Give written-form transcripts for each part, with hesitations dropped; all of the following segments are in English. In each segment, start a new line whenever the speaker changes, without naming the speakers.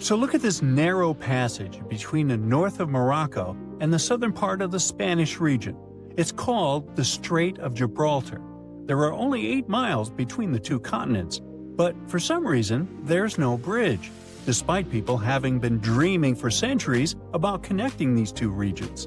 So look at this narrow passage between the north of Morocco and the southern part of the Spanish region. It's called the Strait of Gibraltar. There are only 8 miles between the two continents, but for some reason, there's no bridge, despite people having been dreaming for centuries about connecting these two regions.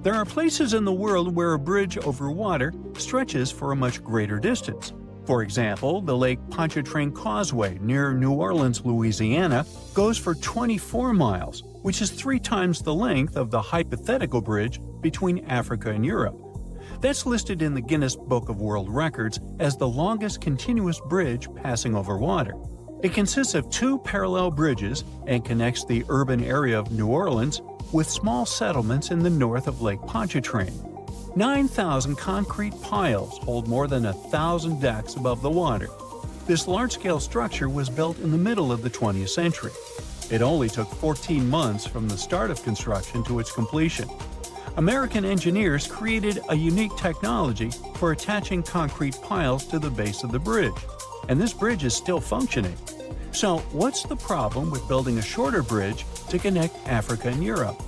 There are places in the world where a bridge over water stretches for a much greater distance. For example, the Lake Pontchartrain Causeway near New Orleans, Louisiana, goes for 24 miles, which is 3 times the length of the hypothetical bridge between Africa and Europe. That's listed in the Guinness Book of World Records as the longest continuous bridge passing over water. It consists of 2 parallel bridges and connects the urban area of New Orleans with small settlements in the north of Lake Pontchartrain. 9,000 concrete piles hold more than 1,000 decks above the water. This large-scale structure was built in the middle of the 20th century. It only took 14 months from the start of construction to its completion. American engineers created a unique technology for attaching concrete piles to the base of the bridge, and this bridge is still functioning. So, what's the problem with building a shorter bridge to connect Africa and Europe?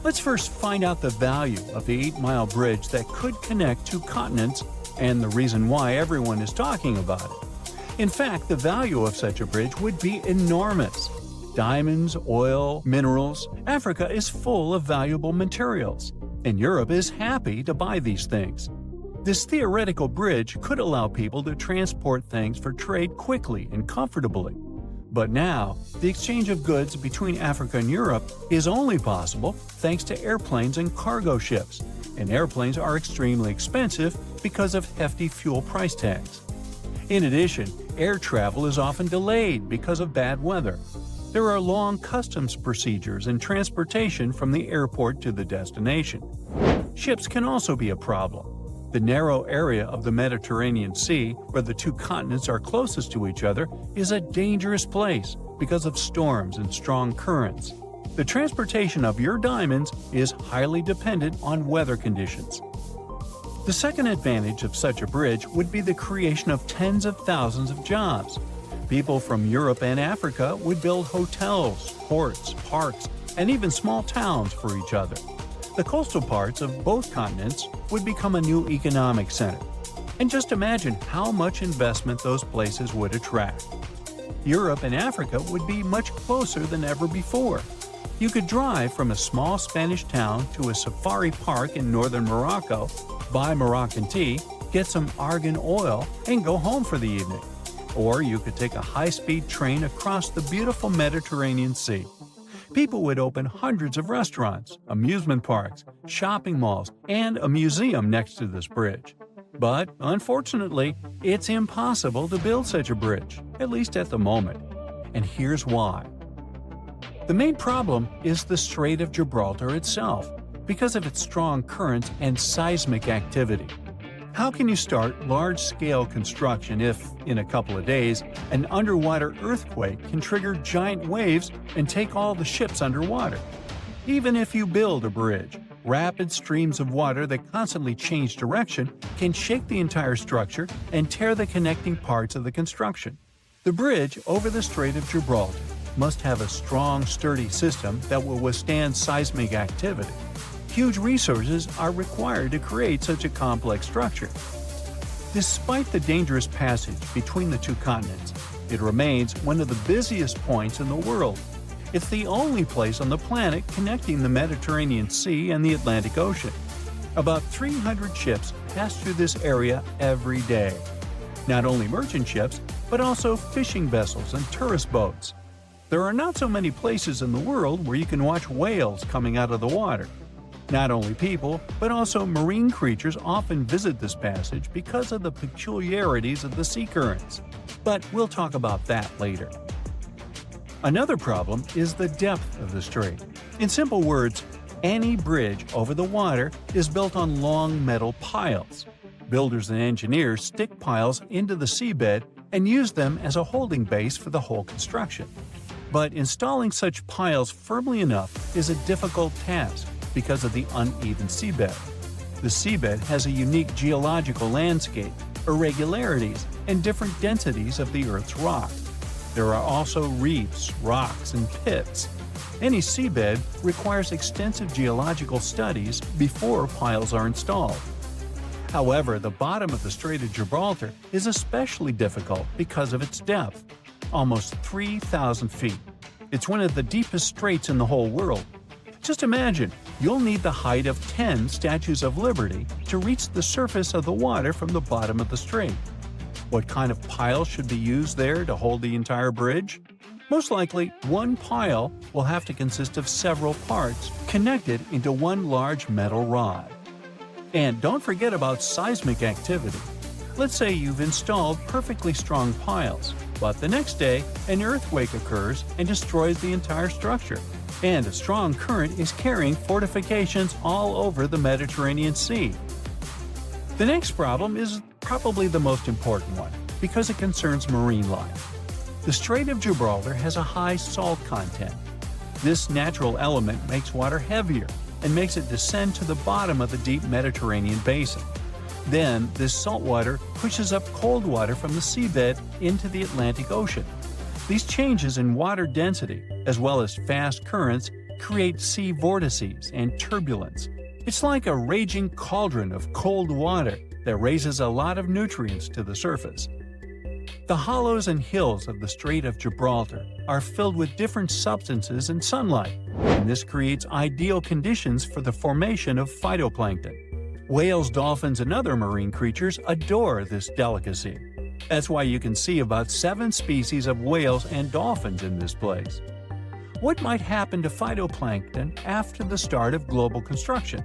Let's first find out the value of the 8-mile bridge that could connect 2 continents and the reason why everyone is talking about it. In fact, the value of such a bridge would be enormous. Diamonds, oil, minerals, Africa is full of valuable materials, and Europe is happy to buy these things. This theoretical bridge could allow people to transport things for trade quickly and comfortably. But now, the exchange of goods between Africa and Europe is only possible thanks to airplanes and cargo ships, and airplanes are extremely expensive because of hefty fuel price tags. In addition, air travel is often delayed because of bad weather. There are long customs procedures and transportation from the airport to the destination. Ships can also be a problem. The narrow area of the Mediterranean Sea, where the 2 continents are closest to each other, is a dangerous place because of storms and strong currents. The transportation of your diamonds is highly dependent on weather conditions. The second advantage of such a bridge would be the creation of tens of thousands of jobs. People from Europe and Africa would build hotels, ports, parks, and even small towns for each other. The coastal parts of both continents would become a new economic center. And just imagine how much investment those places would attract. Europe and Africa would be much closer than ever before. You could drive from a small Spanish town to a safari park in northern Morocco, buy Moroccan tea, get some argan oil, and go home for the evening. Or you could take a high-speed train across the beautiful Mediterranean Sea. People would open hundreds of restaurants, amusement parks, shopping malls, and a museum next to this bridge. But, unfortunately, it's impossible to build such a bridge, at least at the moment. And here's why. The main problem is the Strait of Gibraltar itself, because of its strong currents and seismic activity. How can you start large-scale construction if, in a couple of days, an underwater earthquake can trigger giant waves and take all the ships underwater? Even if you build a bridge, rapid streams of water that constantly change direction can shake the entire structure and tear the connecting parts of the construction. The bridge over the Strait of Gibraltar must have a strong, sturdy system that will withstand seismic activity. Huge resources are required to create such a complex structure. Despite the dangerous passage between the 2 continents, it remains one of the busiest points in the world. It's the only place on the planet connecting the Mediterranean Sea and the Atlantic Ocean. About 300 ships pass through this area every day. Not only merchant ships, but also fishing vessels and tourist boats. There are not so many places in the world where you can watch whales coming out of the water. Not only people, but also marine creatures often visit this passage because of the peculiarities of the sea currents. But we'll talk about that later. Another problem is the depth of the strait. In simple words, any bridge over the water is built on long metal piles. Builders and engineers stick piles into the seabed and use them as a holding base for the whole construction. But installing such piles firmly enough is a difficult task because of the uneven seabed. The seabed has a unique geological landscape, irregularities, and different densities of the Earth's rock. There are also reefs, rocks, and pits. Any seabed requires extensive geological studies before piles are installed. However, the bottom of the Strait of Gibraltar is especially difficult because of its depth, almost 3,000 feet. It's one of the deepest straits in the whole world. Just imagine, you'll need the height of 10 Statues of Liberty to reach the surface of the water from the bottom of the strait. What kind of pile should be used there to hold the entire bridge? Most likely, one pile will have to consist of several parts connected into one large metal rod. And don't forget about seismic activity. Let's say you've installed perfectly strong piles, but the next day an earthquake occurs and destroys the entire structure. And a strong current is carrying fortifications all over the Mediterranean Sea. The next problem is probably the most important one, because it concerns marine life. The Strait of Gibraltar has a high salt content. This natural element makes water heavier and makes it descend to the bottom of the deep Mediterranean basin. Then, this salt water pushes up cold water from the seabed into the Atlantic Ocean. These changes in water density, as well as fast currents, create sea vortices and turbulence. It's like a raging cauldron of cold water that raises a lot of nutrients to the surface. The hollows and hills of the Strait of Gibraltar are filled with different substances and sunlight, and this creates ideal conditions for the formation of phytoplankton. Whales, dolphins, and other marine creatures adore this delicacy. That's why you can see about 7 species of whales and dolphins in this place. What might happen to phytoplankton after the start of global construction?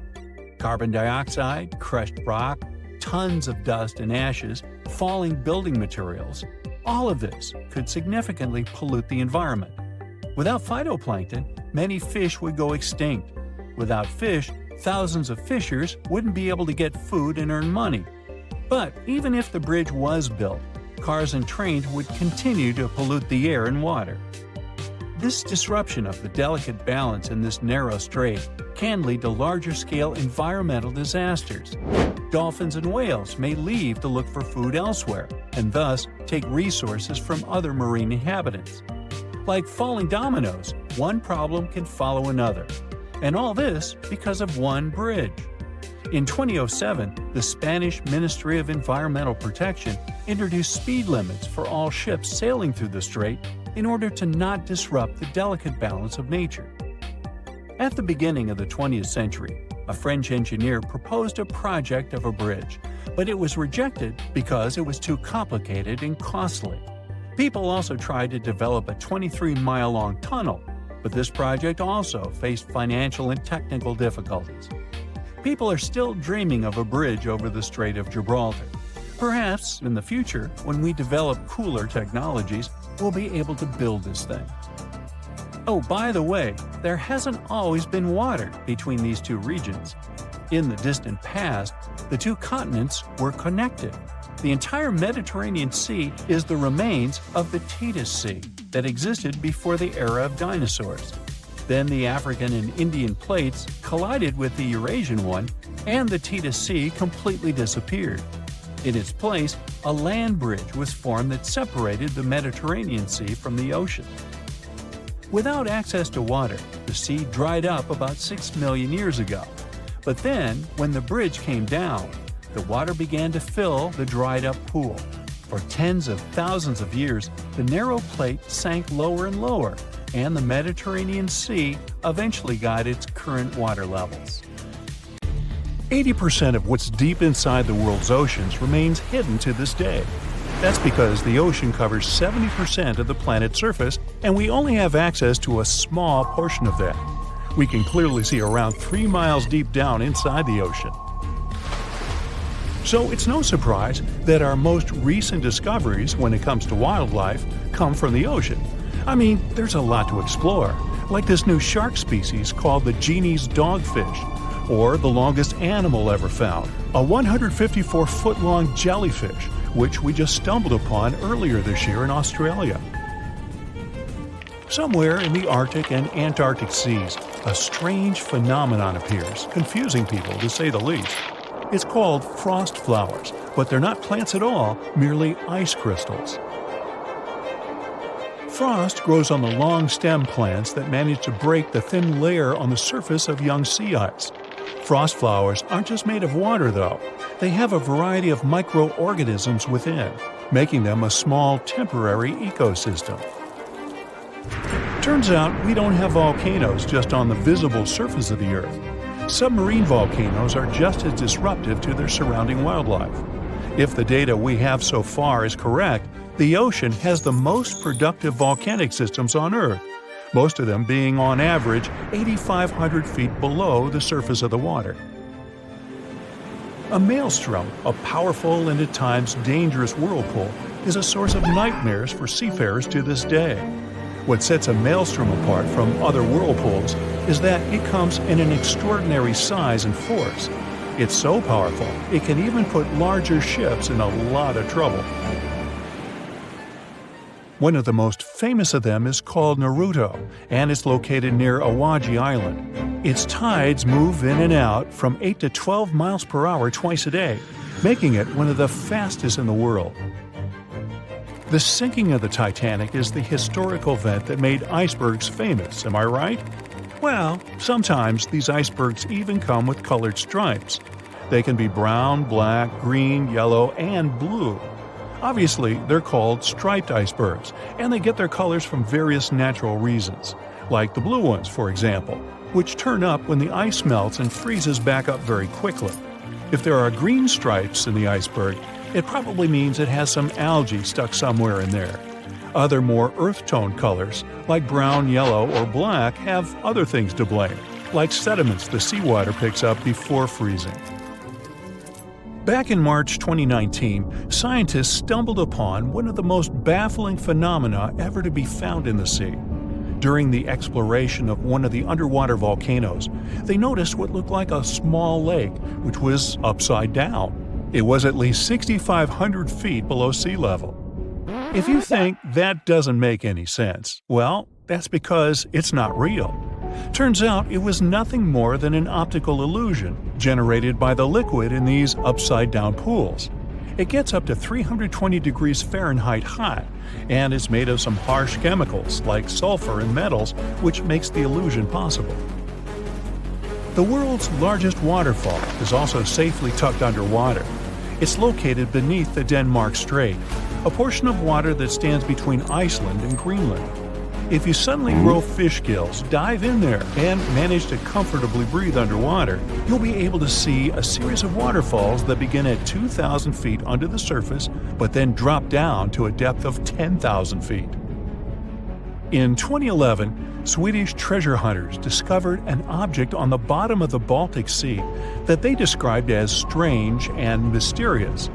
Carbon dioxide, crushed rock, tons of dust and ashes, falling building materials, all of this could significantly pollute the environment. Without phytoplankton, many fish would go extinct. Without fish, thousands of fishers wouldn't be able to get food and earn money. But even if the bridge was built, cars and trains would continue to pollute the air and water. This disruption of the delicate balance in this narrow strait can lead to larger-scale environmental disasters. Dolphins and whales may leave to look for food elsewhere, and thus take resources from other marine inhabitants. Like falling dominoes, one problem can follow another. And all this because of one bridge. In 2007, the Spanish Ministry of Environmental Protection introduced speed limits for all ships sailing through the strait in order to not disrupt the delicate balance of nature. At the beginning of the 20th century, a French engineer proposed a project of a bridge, but it was rejected because it was too complicated and costly. People also tried to develop a 23-mile-long tunnel, but this project also faced financial and technical difficulties. People are still dreaming of a bridge over the Strait of Gibraltar. Perhaps, in the future, when we develop cooler technologies, we'll be able to build this thing. Oh, by the way, there hasn't always been water between these two regions. In the distant past, the two continents were connected. The entire Mediterranean Sea is the remains of the Tethys Sea that existed before the era of dinosaurs. Then the African and Indian plates collided with the Eurasian one, and the Tethys Sea completely disappeared. In its place, a land bridge was formed that separated the Mediterranean Sea from the ocean. Without access to water, the sea dried up about 6 million years ago. But then, when the bridge came down, the water began to fill the dried-up pool. For tens of thousands of years, the narrow plate sank lower and lower, and the Mediterranean Sea eventually got its current water levels. 80% of what's deep inside the world's oceans remains hidden to this day. That's because the ocean covers 70% of the planet's surface, and we only have access to a small portion of that. We can clearly see around 3 miles deep down inside the ocean. So it's no surprise that our most recent discoveries when it comes to wildlife come from the ocean. I mean, there's a lot to explore, like this new shark species called the Genie's dogfish, or the longest animal ever found, a 154-foot-long jellyfish, which we just stumbled upon earlier this year in Australia. Somewhere in the Arctic and Antarctic seas, a strange phenomenon appears, confusing people to say the least. It's called frost flowers, but they're not plants at all, merely ice crystals. Frost grows on the long stem plants that manage to break the thin layer on the surface of young sea ice. Frost flowers aren't just made of water, though. They have a variety of microorganisms within, making them a small temporary ecosystem. Turns out we don't have volcanoes just on the visible surface of the Earth. Submarine volcanoes are just as disruptive to their surrounding wildlife. If the data we have so far is correct, the ocean has the most productive volcanic systems on Earth, most of them being on average 8,500 feet below the surface of the water. A maelstrom, a powerful and at times dangerous whirlpool, is a source of nightmares for seafarers to this day. What sets a maelstrom apart from other whirlpools is that it comes in an extraordinary size and force. It's so powerful, it can even put larger ships in a lot of trouble. One of the most famous of them is called Naruto, and it's located near Awaji Island. Its tides move in and out from 8 to 12 miles per hour twice a day, making it one of the fastest in the world. The sinking of the Titanic is the historical event that made icebergs famous, am I right? Well, sometimes these icebergs even come with colored stripes. They can be brown, black, green, yellow, and blue. Obviously, they're called striped icebergs, and they get their colors from various natural reasons, like the blue ones, for example, which turn up when the ice melts and freezes back up very quickly. If there are green stripes in the iceberg, it probably means it has some algae stuck somewhere in there. Other more earth-tone colors, like brown, yellow, or black, have other things to blame, like sediments the seawater picks up before freezing. Back in March 2019, scientists stumbled upon one of the most baffling phenomena ever to be found in the sea. During the exploration of one of the underwater volcanoes, they noticed what looked like a small lake, which was upside down. It was at least 6,500 feet below sea level. If you think that doesn't make any sense, well, that's because it's not real. Turns out it was nothing more than an optical illusion generated by the liquid in these upside-down pools. It gets up to 320 degrees Fahrenheit hot, and is made of some harsh chemicals like sulfur and metals, which makes the illusion possible. The world's largest waterfall is also safely tucked underwater. It's located beneath the Denmark Strait, a portion of water that stands between Iceland and Greenland. If you suddenly grow fish gills, dive in there, and manage to comfortably breathe underwater, you'll be able to see a series of waterfalls that begin at 2,000 feet under the surface, but then drop down to a depth of 10,000 feet. In 2011, Swedish treasure hunters discovered an object on the bottom of the Baltic Sea that they described as strange and mysterious.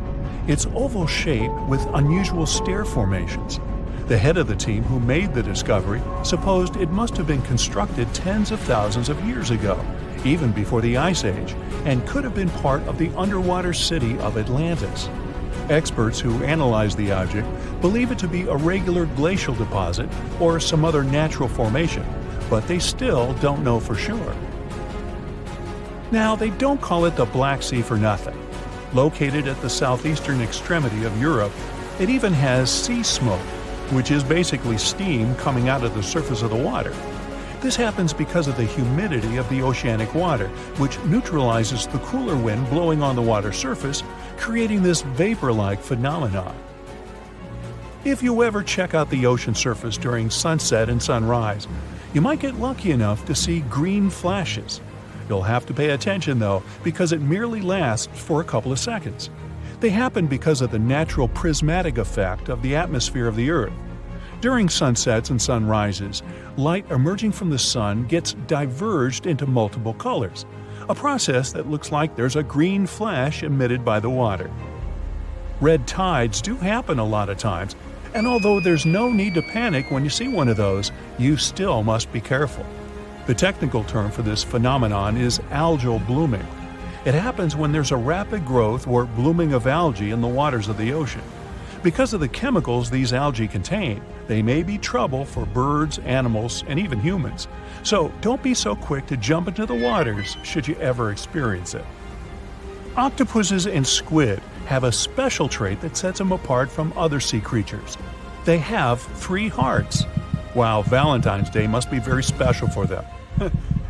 It's oval shaped with unusual stair formations. The head of the team who made the discovery supposed it must have been constructed tens of thousands of years ago, even before the Ice Age, and could have been part of the underwater city of Atlantis. Experts who analyze the object believe it to be a regular glacial deposit or some other natural formation, but they still don't know for sure. Now, they don't call it the Black Sea for nothing. Located at the southeastern extremity of Europe, it even has sea smoke, which is basically steam coming out of the surface of the water. This happens because of the humidity of the oceanic water, which neutralizes the cooler wind blowing on the water surface, creating this vapor-like phenomenon. If you ever check out the ocean surface during sunset and sunrise, you might get lucky enough to see green flashes. You'll have to pay attention though, because it merely lasts for a couple of seconds. They happen because of the natural prismatic effect of the atmosphere of the Earth. During sunsets and sunrises, light emerging from the sun gets diverged into multiple colors, a process that looks like there's a green flash emitted by the water. Red tides do happen a lot of times, and although there's no need to panic when you see one of those, you still must be careful. The technical term for this phenomenon is algal blooming. It happens when there's a rapid growth or blooming of algae in the waters of the ocean. Because of the chemicals these algae contain, they may be trouble for birds, animals, and even humans. So don't be so quick to jump into the waters should you ever experience it. Octopuses and squid have a special trait that sets them apart from other sea creatures. They have 3 hearts. Wow, Valentine's Day must be very special for them.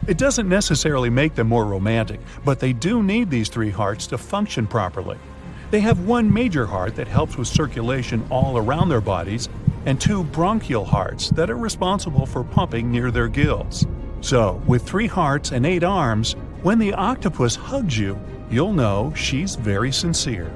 It doesn't necessarily make them more romantic, but they do need these 3 hearts to function properly. They have 1 major heart that helps with circulation all around their bodies, and 2 bronchial hearts that are responsible for pumping near their gills. So, with 3 hearts and 8 arms, when the octopus hugs you, you'll know she's very sincere.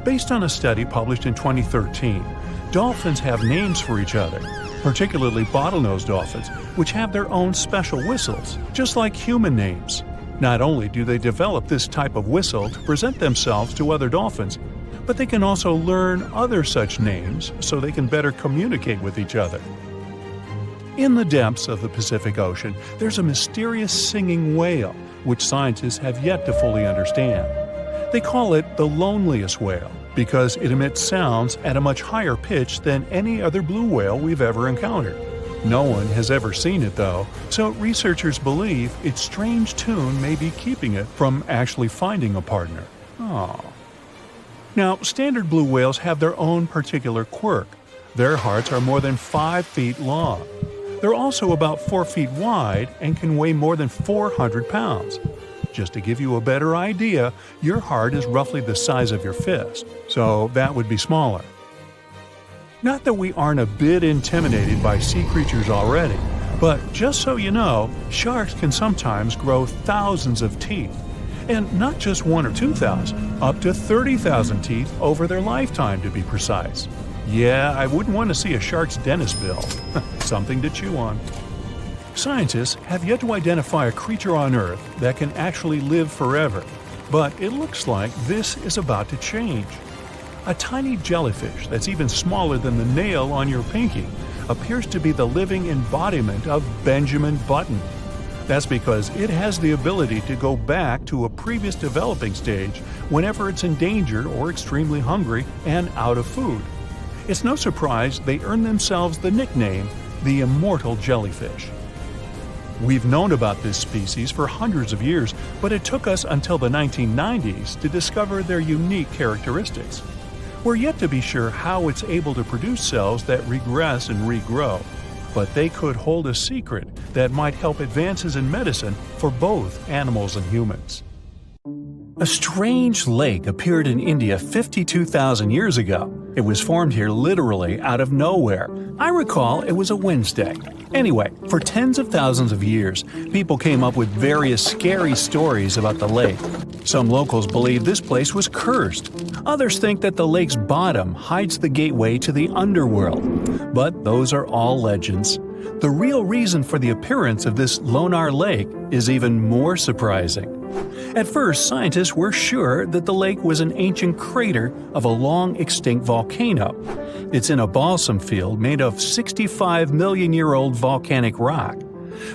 Based on a study published in 2013, dolphins have names for each other, particularly bottlenose dolphins, which have their own special whistles, just like human names. Not only do they develop this type of whistle to present themselves to other dolphins, but they can also learn other such names so they can better communicate with each other. In the depths of the Pacific Ocean, there's a mysterious singing whale, which scientists have yet to fully understand. They call it the loneliest whale because it emits sounds at a much higher pitch than any other blue whale we've ever encountered. No one has ever seen it though, so researchers believe its strange tune may be keeping it from actually finding a partner. Aww. Now, standard blue whales have their own particular quirk. Their hearts are more than 5 feet long. They're also about 4 feet wide and can weigh more than 400 pounds. Just to give you a better idea, your heart is roughly the size of your fist, so that would be smaller. Not that we aren't a bit intimidated by sea creatures already, but just so you know, sharks can sometimes grow thousands of teeth. And not just 1 or 2,000, up to 30,000 teeth over their lifetime to be precise. Yeah, I wouldn't want to see a shark's dentist bill. Something to chew on. Scientists have yet to identify a creature on Earth that can actually live forever, but it looks like this is about to change. A tiny jellyfish that's even smaller than the nail on your pinky appears to be the living embodiment of Benjamin Button. That's because it has the ability to go back to a previous developing stage whenever it's in danger or extremely hungry and out of food. It's no surprise they earned themselves the nickname the immortal jellyfish. We've known about this species for hundreds of years, but it took us until the 1990s to discover their unique characteristics. We're yet to be sure how it's able to produce cells that regress and regrow, but they could hold a secret that might help advances in medicine for both animals and humans. A strange lake appeared in India 52,000 years ago. It was formed here literally out of nowhere. I recall it was a Wednesday. Anyway, for tens of thousands of years, people came up with various scary stories about the lake. Some locals believe this place was cursed. Others think that the lake's bottom hides the gateway to the underworld. But those are all legends. The real reason for the appearance of this Lonar Lake is even more surprising. At first, scientists were sure that the lake was an ancient crater of a long-extinct volcano. It's in a balsam field made of 65-million-year-old volcanic rock.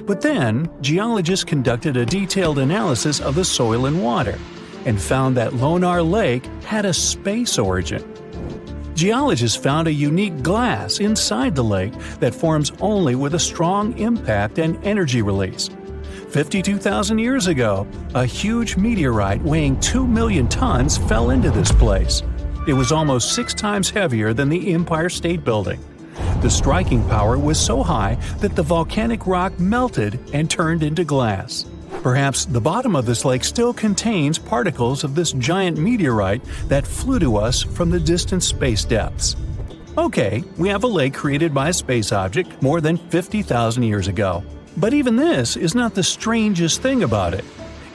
But then, geologists conducted a detailed analysis of the soil and water and found that Lonar Lake had a space origin. Geologists found a unique glass inside the lake that forms only with a strong impact and energy release. 52,000 years ago, a huge meteorite weighing 2 million tons fell into this place. It was almost 6 times heavier than the Empire State Building. The striking power was so high that the volcanic rock melted and turned into glass. Perhaps the bottom of this lake still contains particles of this giant meteorite that flew to us from the distant space depths. Okay, we have a lake created by a space object more than 50,000 years ago. But even this is not the strangest thing about it.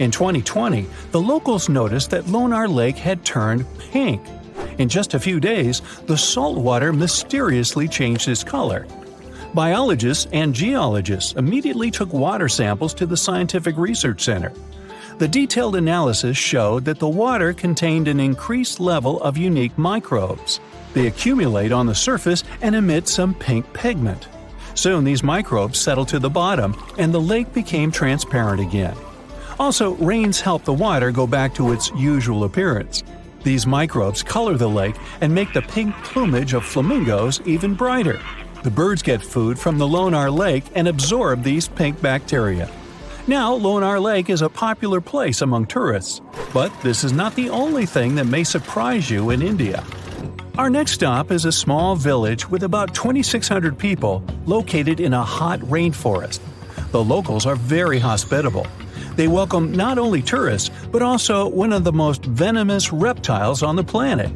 In 2020, the locals noticed that Lonar Lake had turned pink. In just a few days, the salt water mysteriously changed its color. Biologists and geologists immediately took water samples to the Scientific Research Center. The detailed analysis showed that the water contained an increased level of unique microbes. They accumulate on the surface and emit some pink pigment. Soon these microbes settled to the bottom, and the lake became transparent again. Also, rains help the water go back to its usual appearance. These microbes color the lake and make the pink plumage of flamingos even brighter. The birds get food from the Lonar Lake and absorb these pink bacteria. Now, Lonar Lake is a popular place among tourists. But this is not the only thing that may surprise you in India. Our next stop is a small village with about 2,600 people located in a hot rainforest. The locals are very hospitable. They welcome not only tourists, but also one of the most venomous reptiles on the planet.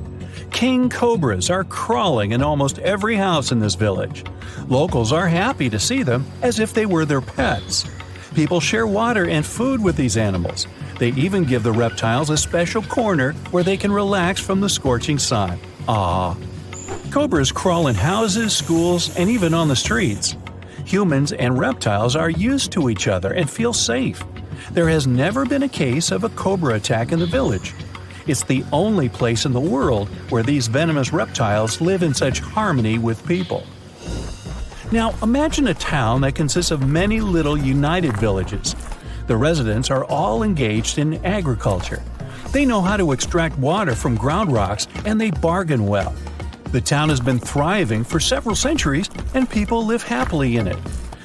King cobras are crawling in almost every house in this village. Locals are happy to see them as if they were their pets. People share water and food with these animals. They even give the reptiles a special corner where they can relax from the scorching sun. Ah, cobras crawl in houses, schools, and even on the streets. Humans and reptiles are used to each other and feel safe. There has never been a case of a cobra attack in the village. It's the only place in the world where these venomous reptiles live in such harmony with people. Now, imagine a town that consists of many little united villages. The residents are all engaged in agriculture. They know how to extract water from ground rocks, and they bargain well. The town has been thriving for several centuries, and people live happily in it.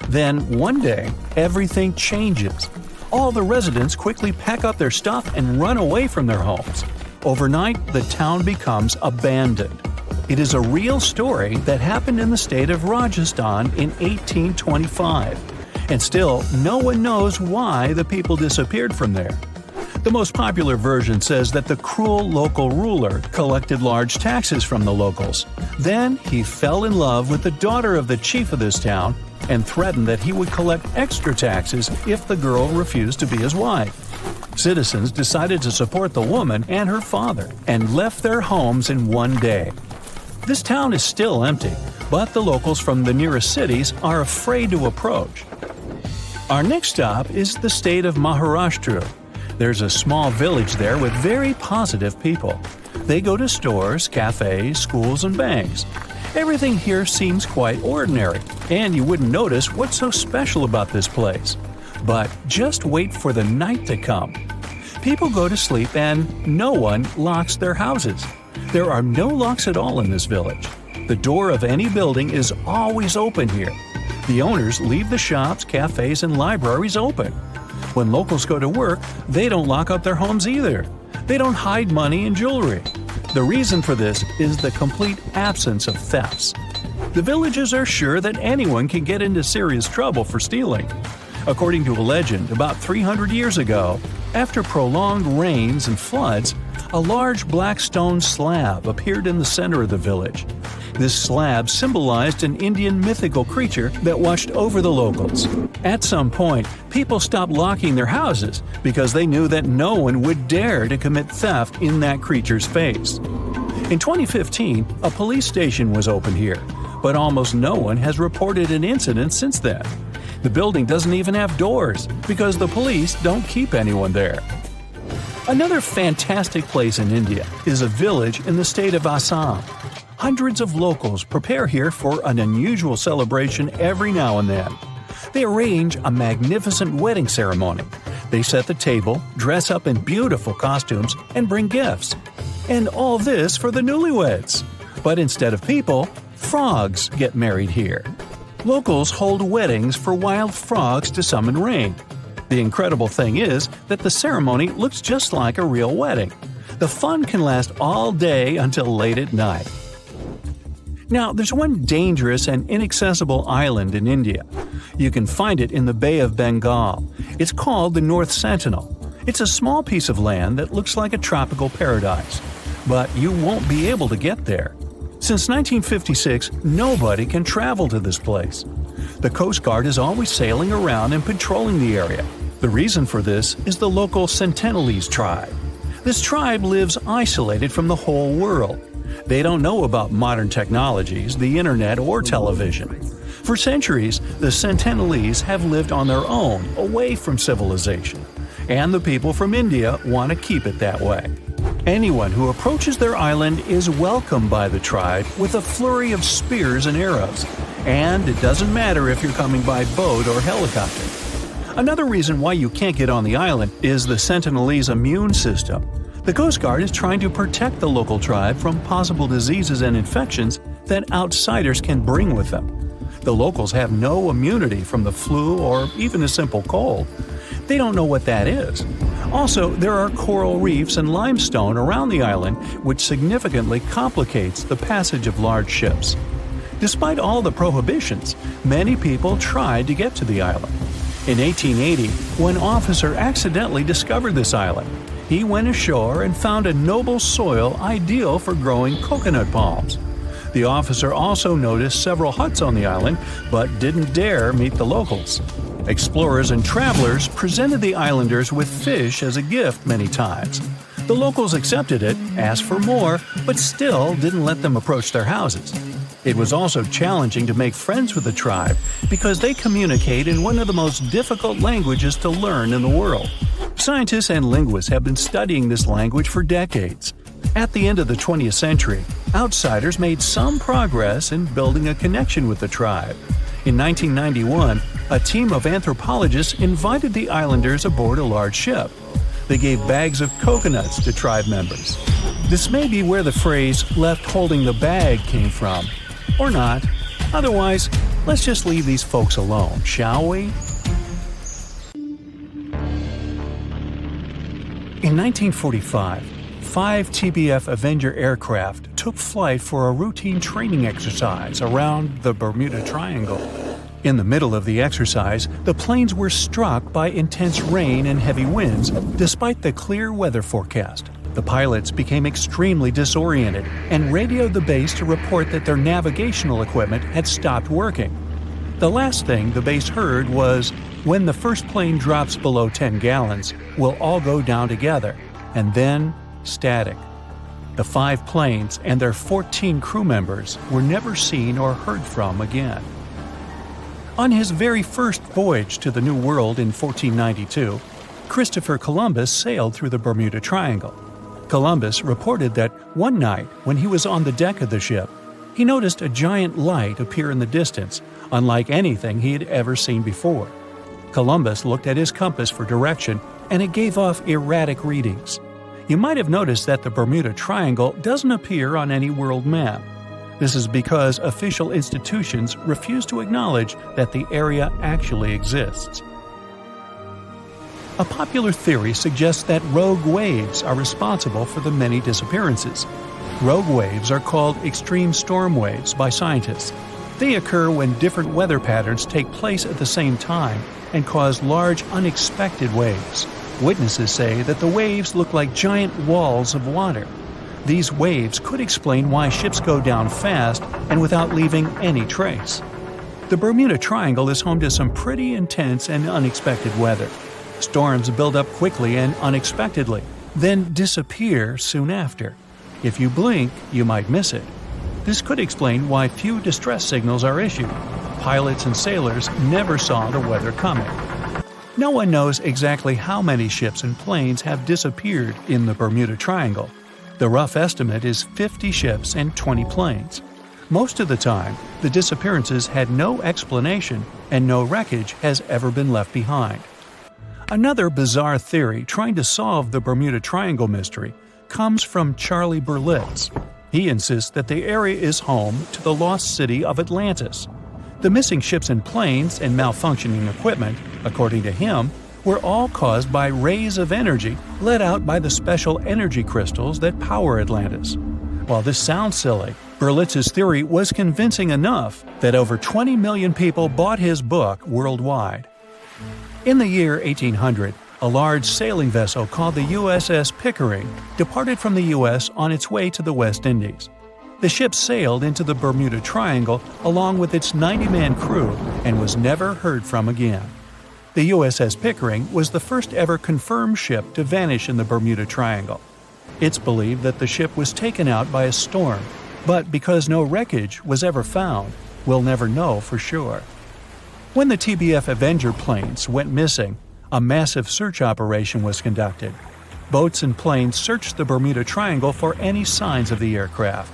Then, one day, everything changes. All the residents quickly pack up their stuff and run away from their homes. Overnight, the town becomes abandoned. It is a real story that happened in the state of Rajasthan in 1825. And still, no one knows why the people disappeared from there. The most popular version says that the cruel local ruler collected large taxes from the locals. Then he fell in love with the daughter of the chief of this town and threatened that he would collect extra taxes if the girl refused to be his wife. Citizens decided to support the woman and her father and left their homes in one day. This town is still empty, but the locals from the nearest cities are afraid to approach. Our next stop is the state of Maharashtra. There's a small village there with very positive people. They go to stores, cafes, schools, and banks. Everything here seems quite ordinary, and you wouldn't notice what's so special about this place. But just wait for the night to come. People go to sleep and no one locks their houses. There are no locks at all in this village. The door of any building is always open here. The owners leave the shops, cafes, and libraries open. When locals go to work, they don't lock up their homes either. They don't hide money and jewelry. The reason for this is the complete absence of thefts. The villagers are sure that anyone can get into serious trouble for stealing. According to a legend, about 300 years ago, after prolonged rains and floods, a large black stone slab appeared in the center of the village. This slab symbolized an Indian mythical creature that watched over the locals. At some point, people stopped locking their houses because they knew that no one would dare to commit theft in that creature's face. In 2015, a police station was opened here, but almost no one has reported an incident since then. The building doesn't even have doors because the police don't keep anyone there. Another fantastic place in India is a village in the state of Assam. Hundreds of locals prepare here for an unusual celebration every now and then. They arrange a magnificent wedding ceremony. They set the table, dress up in beautiful costumes, and bring gifts. And all this for the newlyweds. But instead of people, frogs get married here. Locals hold weddings for wild frogs to summon rain. The incredible thing is that the ceremony looks just like a real wedding. The fun can last all day until late at night. Now, there's one dangerous and inaccessible island in India. You can find it in the Bay of Bengal. It's called the North Sentinel. It's a small piece of land that looks like a tropical paradise. But you won't be able to get there. Since 1956, nobody can travel to this place. The Coast Guard is always sailing around and patrolling the area. The reason for this is the local Sentinelese tribe. This tribe lives isolated from the whole world. They don't know about modern technologies, the internet, or television. For centuries, the Sentinelese have lived on their own, away from civilization. And the people from India want to keep it that way. Anyone who approaches their island is welcomed by the tribe with a flurry of spears and arrows. And it doesn't matter if you're coming by boat or helicopter. Another reason why you can't get on the island is the Sentinelese immune system. The Coast Guard is trying to protect the local tribe from possible diseases and infections that outsiders can bring with them. The locals have no immunity from the flu or even a simple cold. They don't know what that is. Also, there are coral reefs and limestone around the island, which significantly complicates the passage of large ships. Despite all the prohibitions, many people tried to get to the island. In 1880, one officer accidentally discovered this island. He went ashore and found a noble soil ideal for growing coconut palms. The officer also noticed several huts on the island, but didn't dare meet the locals. Explorers and travelers presented the islanders with fish as a gift many times. The locals accepted it, asked for more, but still didn't let them approach their houses. It was also challenging to make friends with the tribe because they communicate in one of the most difficult languages to learn in the world. Scientists and linguists have been studying this language for decades. At the end of the 20th century, outsiders made some progress in building a connection with the tribe. In 1991, a team of anthropologists invited the islanders aboard a large ship. They gave bags of coconuts to tribe members. This may be where the phrase "left holding the bag" came from. Or not. Otherwise, let's just leave these folks alone, shall we? In 1945, 5 TBF Avenger aircraft took flight for a routine training exercise around the Bermuda Triangle. In the middle of the exercise, the planes were struck by intense rain and heavy winds, despite the clear weather forecast. The pilots became extremely disoriented and radioed the base to report that their navigational equipment had stopped working. The last thing the base heard was, "When the first plane drops below 10 gallons, we'll all go down together," and then static. The 5 planes and their 14 crew members were never seen or heard from again. On his very first voyage to the New World in 1492, Christopher Columbus sailed through the Bermuda Triangle. Columbus reported that one night when he was on the deck of the ship, he noticed a giant light appear in the distance, unlike anything he had ever seen before. Columbus looked at his compass for direction, and it gave off erratic readings. You might have noticed that the Bermuda Triangle doesn't appear on any world map. This is because official institutions refuse to acknowledge that the area actually exists. A popular theory suggests that rogue waves are responsible for the many disappearances. Rogue waves are called extreme storm waves by scientists. They occur when different weather patterns take place at the same time and cause large unexpected waves. Witnesses say that the waves look like giant walls of water. These waves could explain why ships go down fast and without leaving any trace. The Bermuda Triangle is home to some pretty intense and unexpected weather. Storms build up quickly and unexpectedly, then disappear soon after. If you blink, you might miss it. This could explain why few distress signals are issued. Pilots and sailors never saw the weather coming. No one knows exactly how many ships and planes have disappeared in the Bermuda Triangle. The rough estimate is 50 ships and 20 planes. Most of the time, the disappearances had no explanation and no wreckage has ever been left behind. Another bizarre theory trying to solve the Bermuda Triangle mystery comes from Charlie Berlitz. He insists that the area is home to the lost city of Atlantis. The missing ships and planes and malfunctioning equipment, according to him, were all caused by rays of energy let out by the special energy crystals that power Atlantis. While this sounds silly, Berlitz's theory was convincing enough that over 20 million people bought his book worldwide. In the year 1800, a large sailing vessel called the USS Pickering departed from the U.S. on its way to the West Indies. The ship sailed into the Bermuda Triangle along with its 90-man crew and was never heard from again. The USS Pickering was the first ever confirmed ship to vanish in the Bermuda Triangle. It's believed that the ship was taken out by a storm, but because no wreckage was ever found, we'll never know for sure. When the TBF Avenger planes went missing, a massive search operation was conducted. Boats and planes searched the Bermuda Triangle for any signs of the aircraft.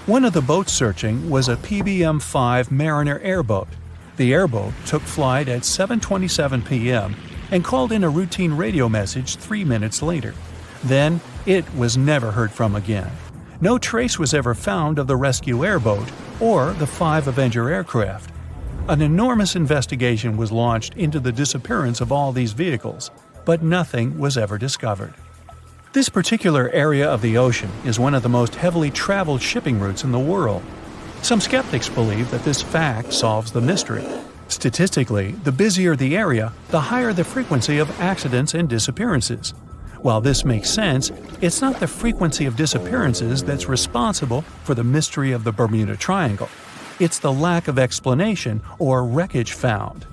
One of the boats searching was a PBM-5 Mariner airboat. The airboat took flight at 7:27 p.m. and called in a routine radio message 3 minutes later. Then, it was never heard from again. No trace was ever found of the rescue airboat or the 5 Avenger aircraft. An enormous investigation was launched into the disappearance of all these vehicles. but nothing was ever discovered. This particular area of the ocean is one of the most heavily traveled shipping routes in the world. Some skeptics believe that this fact solves the mystery. Statistically, the busier the area, the higher the frequency of accidents and disappearances. While this makes sense, it's not the frequency of disappearances that's responsible for the mystery of the Bermuda Triangle. It's the lack of explanation or wreckage found.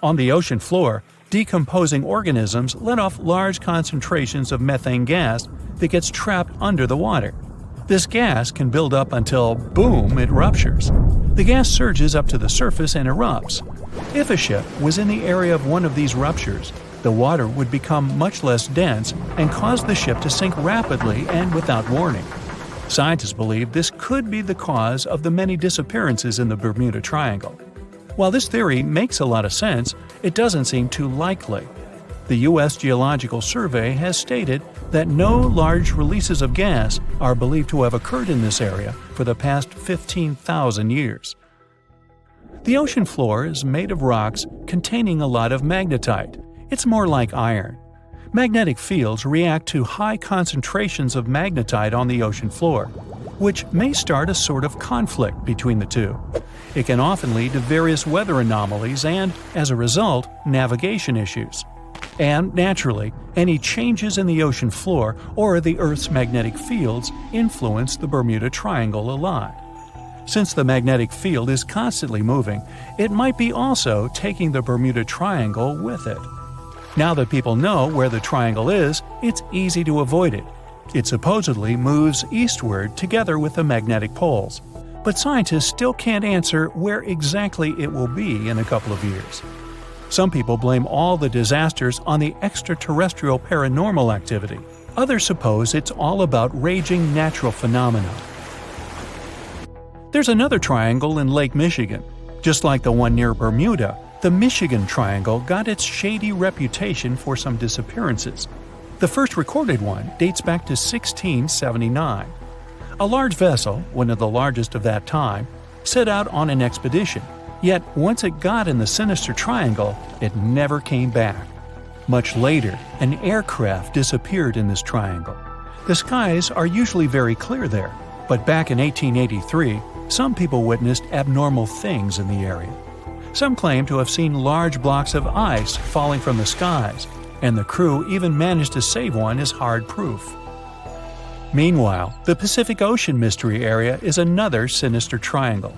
On the ocean floor, decomposing organisms let off large concentrations of methane gas that gets trapped under the water. This gas can build up until, boom, it ruptures. The gas surges up to the surface and erupts. If a ship was in the area of one of these ruptures, the water would become much less dense and cause the ship to sink rapidly and without warning. Scientists believe this could be the cause of the many disappearances in the Bermuda Triangle. While this theory makes a lot of sense, it doesn't seem too likely. The U.S. Geological Survey has stated that no large releases of gas are believed to have occurred in this area for the past 15,000 years. The ocean floor is made of rocks containing a lot of magnetite. It's more like iron. Magnetic fields react to high concentrations of magnetite on the ocean floor, which may start a sort of conflict between the two. It can often lead to various weather anomalies and, as a result, navigation issues. And, naturally, any changes in the ocean floor or the Earth's magnetic fields influence the Bermuda Triangle a lot. Since the magnetic field is constantly moving, it might be also taking the Bermuda Triangle with it. Now that people know where the triangle is, it's easy to avoid it. It supposedly moves eastward together with the magnetic poles, but scientists still can't answer where exactly it will be in a couple of years. Some people blame all the disasters on the extraterrestrial paranormal activity. Others suppose it's all about raging natural phenomena. There's another triangle in Lake Michigan. Just like the one near Bermuda, the Michigan Triangle got its shady reputation for some disappearances. The first recorded one dates back to 1679. A large vessel, one of the largest of that time, set out on an expedition. Yet once it got in the sinister triangle, it never came back. Much later, an aircraft disappeared in this triangle. The skies are usually very clear there, but back in 1883, some people witnessed abnormal things in the area. Some claim to have seen large blocks of ice falling from the skies, and the crew even managed to save one as hard proof. Meanwhile, the Pacific Ocean Mystery Area is another sinister triangle.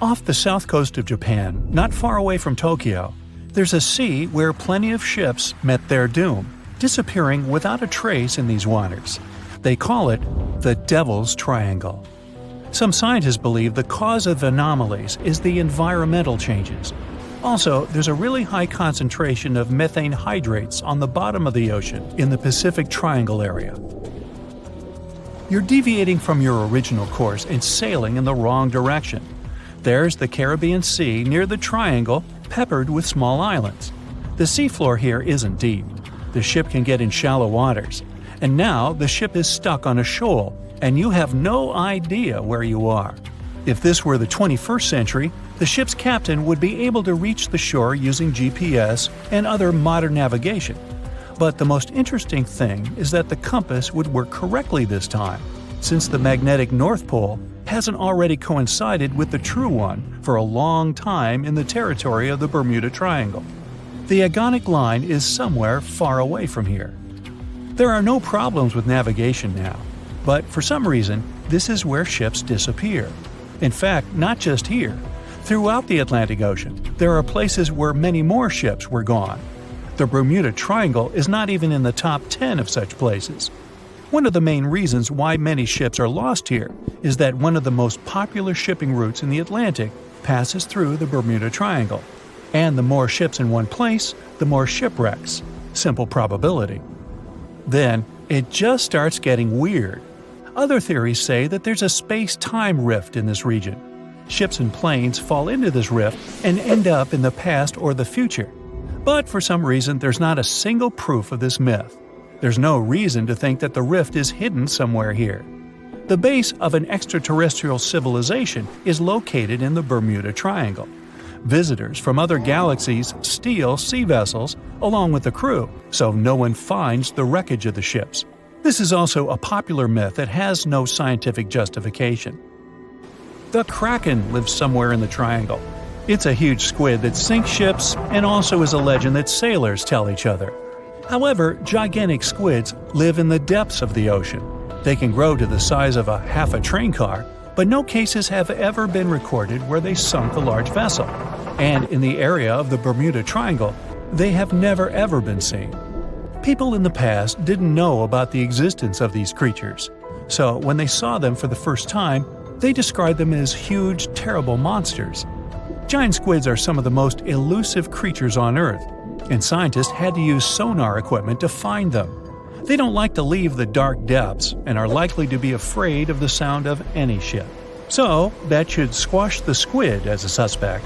Off the south coast of Japan, not far away from Tokyo, there's a sea where plenty of ships met their doom, disappearing without a trace in these waters. They call it the Devil's Triangle. Some scientists believe the cause of anomalies is the environmental changes. Also, there's a really high concentration of methane hydrates on the bottom of the ocean in the Pacific Triangle area. You're deviating from your original course and sailing in the wrong direction. There's the Caribbean Sea near the triangle, peppered with small islands. The seafloor here isn't deep. The ship can get in shallow waters. And now the ship is stuck on a shoal, and you have no idea where you are. If this were the 21st century, the ship's captain would be able to reach the shore using GPS and other modern navigation. But the most interesting thing is that the compass would work correctly this time, since the magnetic North Pole hasn't already coincided with the true one for a long time in the territory of the Bermuda Triangle. The agonic line is somewhere far away from here. There are no problems with navigation now, but for some reason, this is where ships disappear. In fact, not just here. Throughout the Atlantic Ocean, there are places where many more ships were gone. The Bermuda Triangle is not even in the top 10 of such places. One of the main reasons why many ships are lost here is that one of the most popular shipping routes in the Atlantic passes through the Bermuda Triangle. And the more ships in one place, the more shipwrecks. Simple probability. Then, it just starts getting weird. Other theories say that there's a space-time rift in this region. Ships and planes fall into this rift and end up in the past or the future. But for some reason, there's not a single proof of this myth. There's no reason to think that the rift is hidden somewhere here. The base of an extraterrestrial civilization is located in the Bermuda Triangle. Visitors from other galaxies steal sea vessels along with the crew, so no one finds the wreckage of the ships. This is also a popular myth that has no scientific justification. The Kraken lives somewhere in the triangle. It's a huge squid that sinks ships and also is a legend that sailors tell each other. However, gigantic squids live in the depths of the ocean. They can grow to the size of half a train car, but no cases have ever been recorded where they sunk a large vessel. And in the area of the Bermuda Triangle, they have never ever been seen. People in the past didn't know about the existence of these creatures, so when they saw them for the first time, they described them as huge, terrible monsters. Giant squids are some of the most elusive creatures on Earth, and scientists had to use sonar equipment to find them. They don't like to leave the dark depths and are likely to be afraid of the sound of any ship. So, that should squash the squid as a suspect.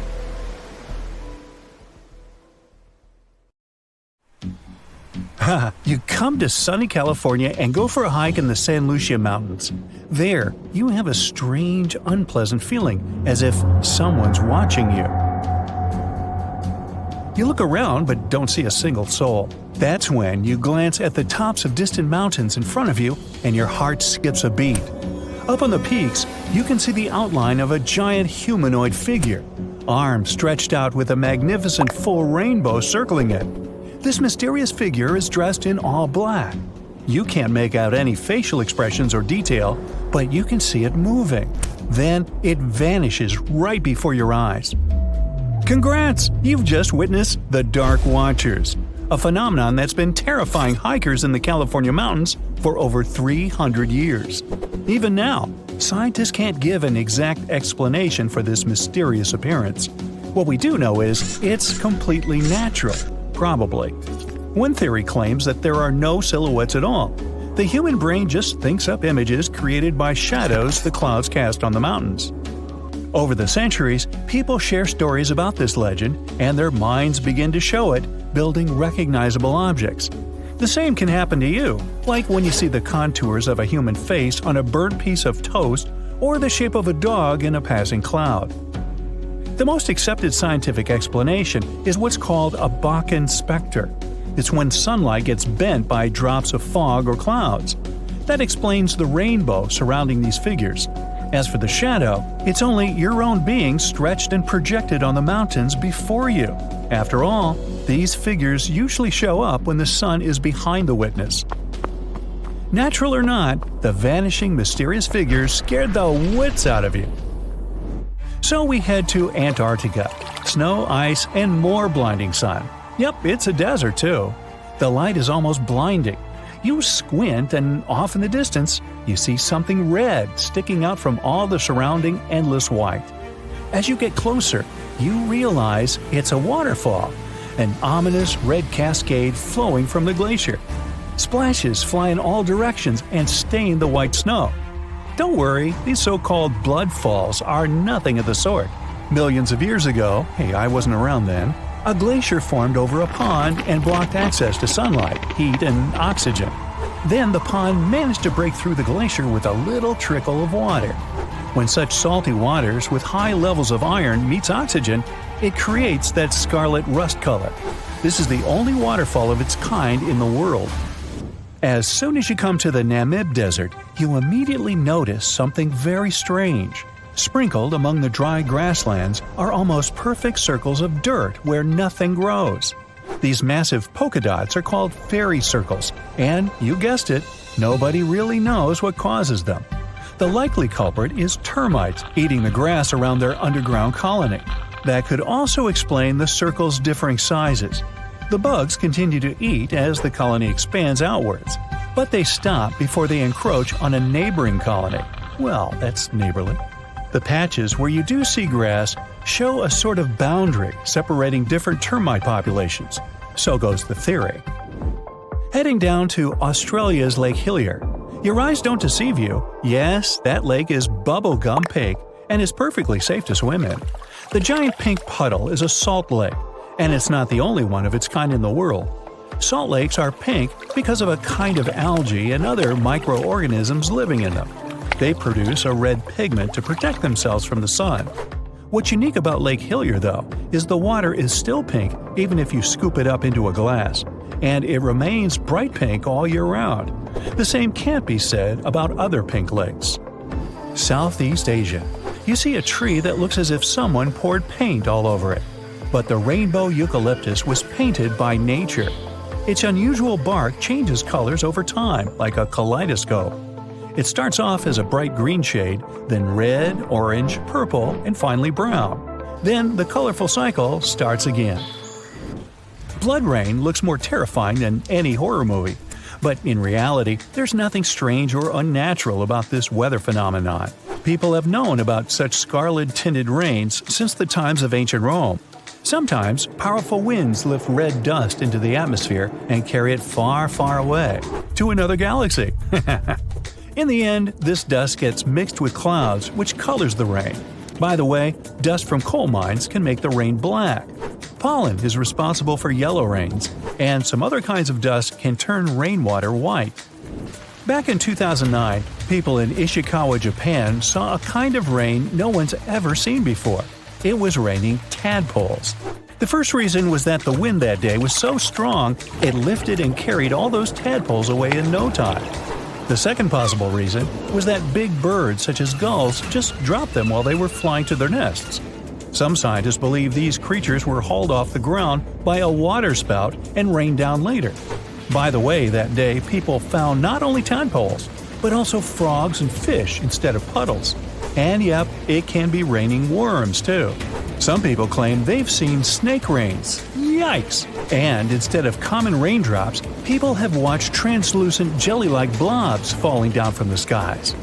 You come to sunny California and go for a hike in the San Lucia Mountains. There, you have a strange, unpleasant feeling, as if someone's watching you. You look around but don't see a single soul. That's when you glance at the tops of distant mountains in front of you and your heart skips a beat. Up on the peaks, you can see the outline of a giant humanoid figure, arms stretched out with a magnificent full rainbow circling it. This mysterious figure is dressed in all black. You can't make out any facial expressions or detail, but you can see it moving. Then it vanishes right before your eyes. Congrats! You've just witnessed the Dark Watchers, a phenomenon that's been terrifying hikers in the California mountains for over 300 years. Even now, scientists can't give an exact explanation for this mysterious appearance. What we do know is it's completely natural. Probably. One theory claims that there are no silhouettes at all. The human brain just thinks up images created by shadows the clouds cast on the mountains. Over the centuries, people share stories about this legend, and their minds begin to show it, building recognizable objects. The same can happen to you, like when you see the contours of a human face on a burnt piece of toast or the shape of a dog in a passing cloud. The most accepted scientific explanation is what's called a Bakken specter. It's when sunlight gets bent by drops of fog or clouds. That explains the rainbow surrounding these figures. As for the shadow, it's only your own being stretched and projected on the mountains before you. After all, these figures usually show up when the sun is behind the witness. Natural or not, the vanishing mysterious figures scared the wits out of you. So we head to Antarctica. Snow, ice, and more blinding sun. Yep, it's a desert too. The light is almost blinding. You squint and off in the distance, you see something red sticking out from all the surrounding endless white. As you get closer, you realize it's a waterfall, an ominous red cascade flowing from the glacier. Splashes fly in all directions and stain the white snow. Don't worry, these so-called blood falls are nothing of the sort. Millions of years ago, hey, I wasn't around then, a glacier formed over a pond and blocked access to sunlight, heat, and oxygen. Then the pond managed to break through the glacier with a little trickle of water. When such salty waters with high levels of iron meets oxygen, it creates that scarlet rust color. This is the only waterfall of its kind in the world. As soon as you come to the Namib Desert, you immediately notice something very strange. Sprinkled among the dry grasslands are almost perfect circles of dirt where nothing grows. These massive polka dots are called fairy circles, and, you guessed it, nobody really knows what causes them. The likely culprit is termites eating the grass around their underground colony. That could also explain the circles' differing sizes. The bugs continue to eat as the colony expands outwards, but they stop before they encroach on a neighboring colony. Well, that's neighborly. The patches where you do see grass show a sort of boundary separating different termite populations. So goes the theory. Heading down to Australia's Lake Hillier. Your eyes don't deceive you. Yes, that lake is bubblegum pink and is perfectly safe to swim in. The giant pink puddle is a salt lake, and it's not the only one of its kind in the world. Salt lakes are pink because of a kind of algae and other microorganisms living in them. They produce a red pigment to protect themselves from the sun. What's unique about Lake Hillier, though, is the water is still pink even if you scoop it up into a glass, and it remains bright pink all year round. The same can't be said about other pink lakes. Southeast Asia. You see a tree that looks as if someone poured paint all over it. But the rainbow eucalyptus was painted by nature. Its unusual bark changes colors over time, like a kaleidoscope. It starts off as a bright green shade, then red, orange, purple, and finally brown. Then the colorful cycle starts again. Blood rain looks more terrifying than any horror movie, but in reality, there's nothing strange or unnatural about this weather phenomenon. People have known about such scarlet-tinted rains since the times of ancient Rome. Sometimes, powerful winds lift red dust into the atmosphere and carry it far, far away, to another galaxy. In the end, this dust gets mixed with clouds, which colors the rain. By the way, dust from coal mines can make the rain black. Pollen is responsible for yellow rains, and some other kinds of dust can turn rainwater white. Back in 2009, people in Ishikawa, Japan saw a kind of rain no one's ever seen before. It was raining tadpoles. The first reason was that the wind that day was so strong it lifted and carried all those tadpoles away in no time. The second possible reason was that big birds such as gulls just dropped them while they were flying to their nests. Some scientists believe these creatures were hauled off the ground by a waterspout and rained down later. By the way, that day people found not only tadpoles, but also frogs and fish instead of puddles. And yep, it can be raining worms too. Some people claim they've seen snake rains. Yikes! And instead of common raindrops, people have watched translucent jelly-like blobs falling down from the skies.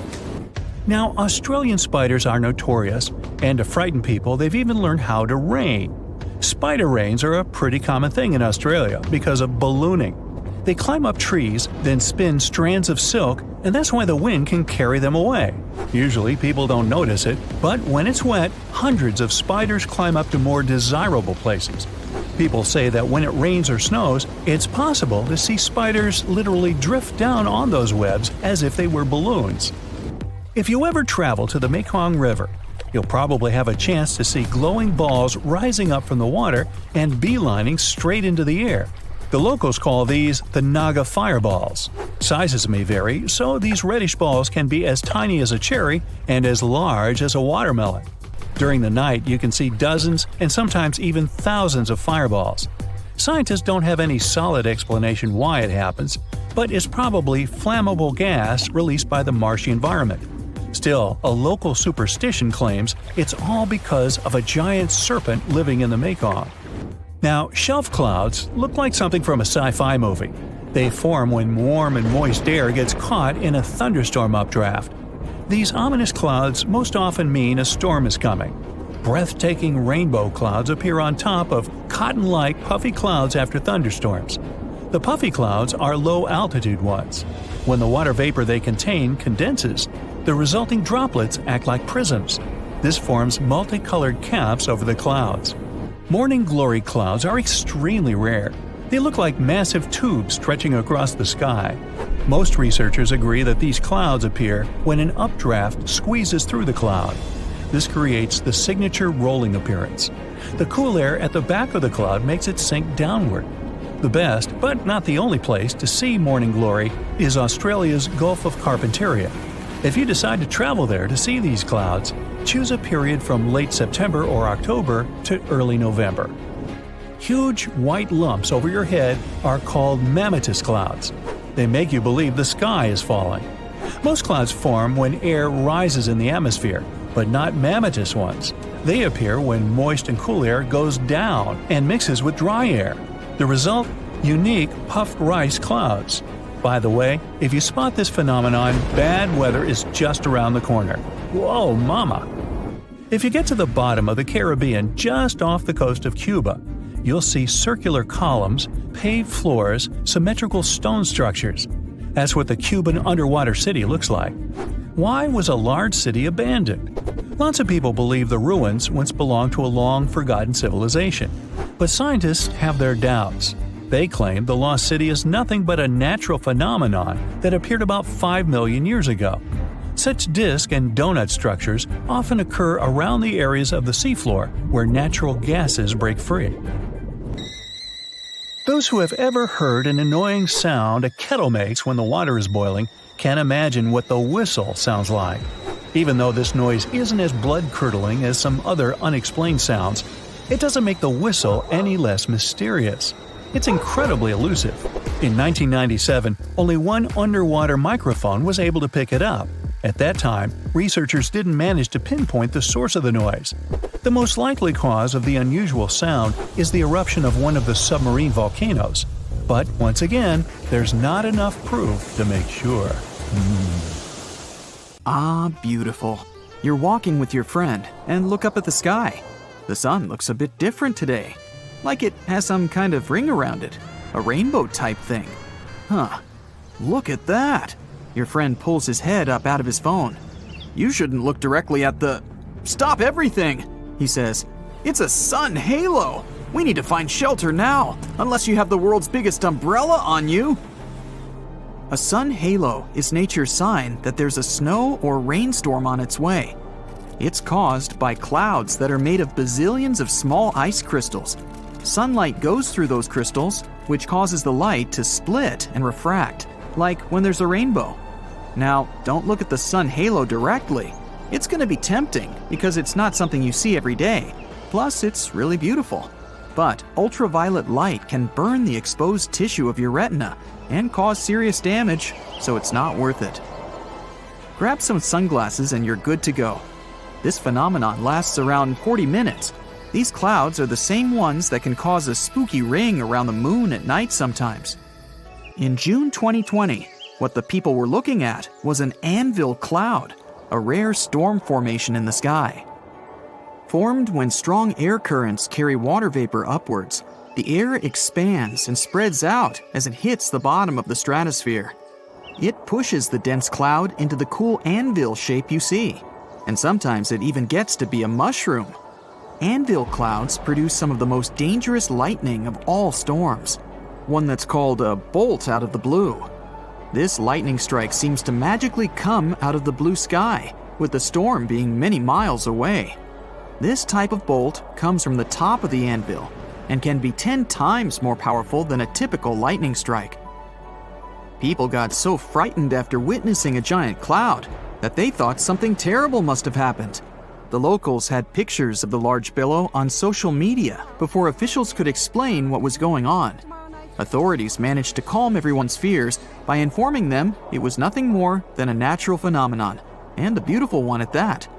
Now, Australian spiders are notorious, and to frighten people, they've even learned how to rain. Spider rains are a pretty common thing in Australia because of ballooning. They climb up trees, then spin strands of silk, and that's why the wind can carry them away. Usually people don't notice it, but when it's wet, hundreds of spiders climb up to more desirable places. People say that when it rains or snows, it's possible to see spiders literally drift down on those webs as if they were balloons. If you ever travel to the Mekong River, you'll probably have a chance to see glowing balls rising up from the water and beelining straight into the air. The locals call these the Naga fireballs. Sizes may vary, so these reddish balls can be as tiny as a cherry and as large as a watermelon. During the night, you can see dozens and sometimes even thousands of fireballs. Scientists don't have any solid explanation why it happens, but it's probably flammable gas released by the marshy environment. Still, a local superstition claims it's all because of a giant serpent living in the Mekong. Now, shelf clouds look like something from a sci-fi movie. They form when warm and moist air gets caught in a thunderstorm updraft. These ominous clouds most often mean a storm is coming. Breathtaking rainbow clouds appear on top of cotton-like puffy clouds after thunderstorms. The puffy clouds are low-altitude ones. When the water vapor they contain condenses, the resulting droplets act like prisms. This forms multicolored caps over the clouds. Morning glory clouds are extremely rare. They look like massive tubes stretching across the sky. Most researchers agree that these clouds appear when an updraft squeezes through the cloud. This creates the signature rolling appearance. The cool air at the back of the cloud makes it sink downward. The best, but not the only place to see morning glory is Australia's Gulf of Carpentaria. If you decide to travel there to see these clouds, choose a period from late September or October to early November. Huge white lumps over your head are called mammatus clouds. They make you believe the sky is falling. Most clouds form when air rises in the atmosphere, but not mammatus ones. They appear when moist and cool air goes down and mixes with dry air. The result? Unique puffed rice clouds. By the way, if you spot this phenomenon, bad weather is just around the corner. Whoa, mama! If you get to the bottom of the Caribbean just off the coast of Cuba, you'll see circular columns, paved floors, symmetrical stone structures. That's what the Cuban underwater city looks like. Why was a large city abandoned? Lots of people believe the ruins once belonged to a long-forgotten civilization. But scientists have their doubts. They claim the lost city is nothing but a natural phenomenon that appeared about 5 million years ago. Such disc and donut structures often occur around the areas of the seafloor where natural gases break free. Those who have ever heard an annoying sound a kettle makes when the water is boiling can imagine what the whistle sounds like. Even though this noise isn't as blood-curdling as some other unexplained sounds, it doesn't make the whistle any less mysterious. It's incredibly elusive. In 1997, only one underwater microphone was able to pick it up. At that time, researchers didn't manage to pinpoint the source of the noise. The most likely cause of the unusual sound is the eruption of one of the submarine volcanoes. But once again, there's not enough proof to make sure.
Ah, beautiful. You're walking with your friend and look up at the sky. The sun looks a bit different today. Like it has some kind of ring around it. A rainbow type thing. Huh. Look at that. Your friend pulls his head up out of his phone. You shouldn't look directly at the... Stop everything, he says. It's a sun halo. We need to find shelter now, unless you have the world's biggest umbrella on you. A sun halo is nature's sign that there's a snow or rainstorm on its way. It's caused by clouds that are made of bazillions of small ice crystals. Sunlight goes through those crystals, which causes the light to split and refract, like when there's a rainbow. Now, don't look at the sun halo directly. It's going to be tempting because it's not something you see every day. Plus, it's really beautiful. But ultraviolet light can burn the exposed tissue of your retina and cause serious damage, so it's not worth it. Grab some sunglasses and you're good to go. This phenomenon lasts around 40 minutes. These clouds are the same ones that can cause a spooky ring around the moon at night sometimes. In June 2020, what the people were looking at was an anvil cloud, a rare storm formation in the sky. Formed when strong air currents carry water vapor upwards, the air expands and spreads out as it hits the bottom of the stratosphere. It pushes the dense cloud into the cool anvil shape you see, and sometimes it even gets to be a mushroom. Anvil clouds produce some of the most dangerous lightning of all storms, one that's called a bolt out of the blue. This lightning strike seems to magically come out of the blue sky, with the storm being many miles away. This type of bolt comes from the top of the anvil and can be 10 times more powerful than a typical lightning strike. People got so frightened after witnessing a giant cloud that they thought something terrible must have happened. The locals had pictures of the large billow on social media before officials could explain what was going on. Authorities managed to calm everyone's fears by informing them it was nothing more than a natural phenomenon, and a beautiful one at that.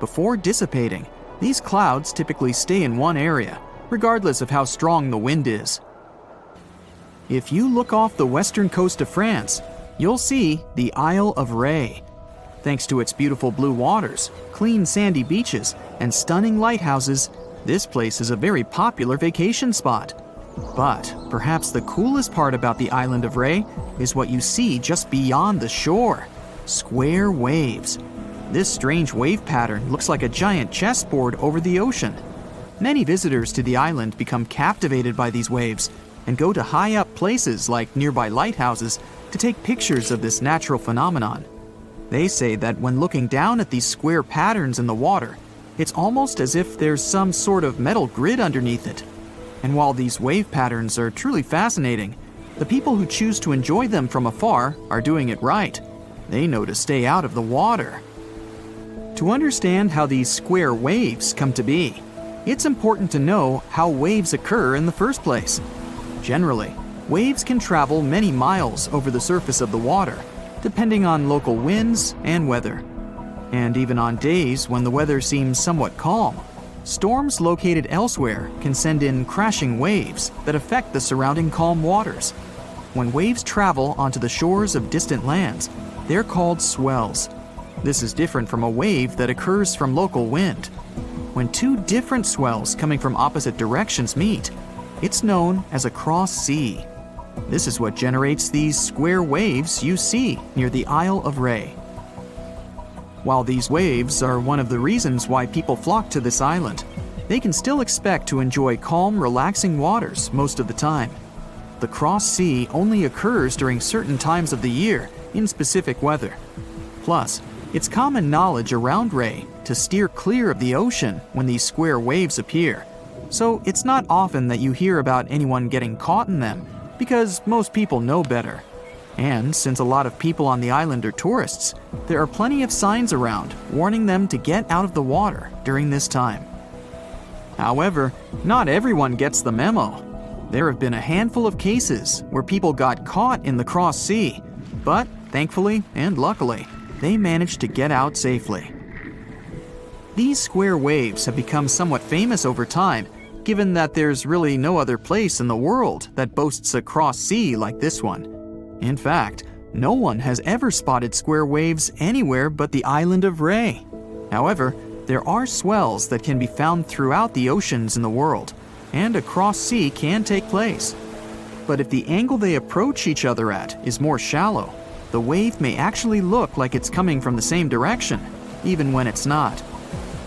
Before dissipating, these clouds typically stay in one area, regardless of how strong the wind is. If you look off the western coast of France, you'll see the Isle of Ré. Thanks to its beautiful blue waters, clean sandy beaches, and stunning lighthouses, this place is a very popular vacation spot. But perhaps the coolest part about the island of Ré is what you see just beyond the shore: square waves. This strange wave pattern looks like a giant chessboard over the ocean. Many visitors to the island become captivated by these waves and go to high-up places like nearby lighthouses to take pictures of this natural phenomenon. They say that when looking down at these square patterns in the water, it's almost as if there's some sort of metal grid underneath it. And while these wave patterns are truly fascinating, the people who choose to enjoy them from afar are doing it right. They know to stay out of the water. To understand how these square waves come to be, it's important to know how waves occur in the first place. Generally, waves can travel many miles over the surface of the water, depending on local winds and weather. And even on days when the weather seems somewhat calm, storms located elsewhere can send in crashing waves that affect the surrounding calm waters. When waves travel onto the shores of distant lands, they're called swells. This is different from a wave that occurs from local wind. When two different swells coming from opposite directions meet, it's known as a cross sea. This is what generates these square waves you see near the Isle of Ré. While these waves are one of the reasons why people flock to this island, they can still expect to enjoy calm, relaxing waters most of the time. The cross sea only occurs during certain times of the year in specific weather. Plus, It's common knowledge around Ray to steer clear of the ocean when these square waves appear, so it's not often that you hear about anyone getting caught in them, because most people know better. And since a lot of people on the island are tourists, there are plenty of signs around warning them to get out of the water during this time. However, not everyone gets the memo. There have been a handful of cases where people got caught in the cross sea, but thankfully and luckily, they managed to get out safely. These square waves have become somewhat famous over time, given that there's really no other place in the world that boasts a cross sea like this one. In fact, no one has ever spotted square waves anywhere but the island of Ray. However, there are swells that can be found throughout the oceans in the world, and a cross sea can take place. But if the angle they approach each other at is more shallow, the wave may actually look like it's coming from the same direction, even when it's not.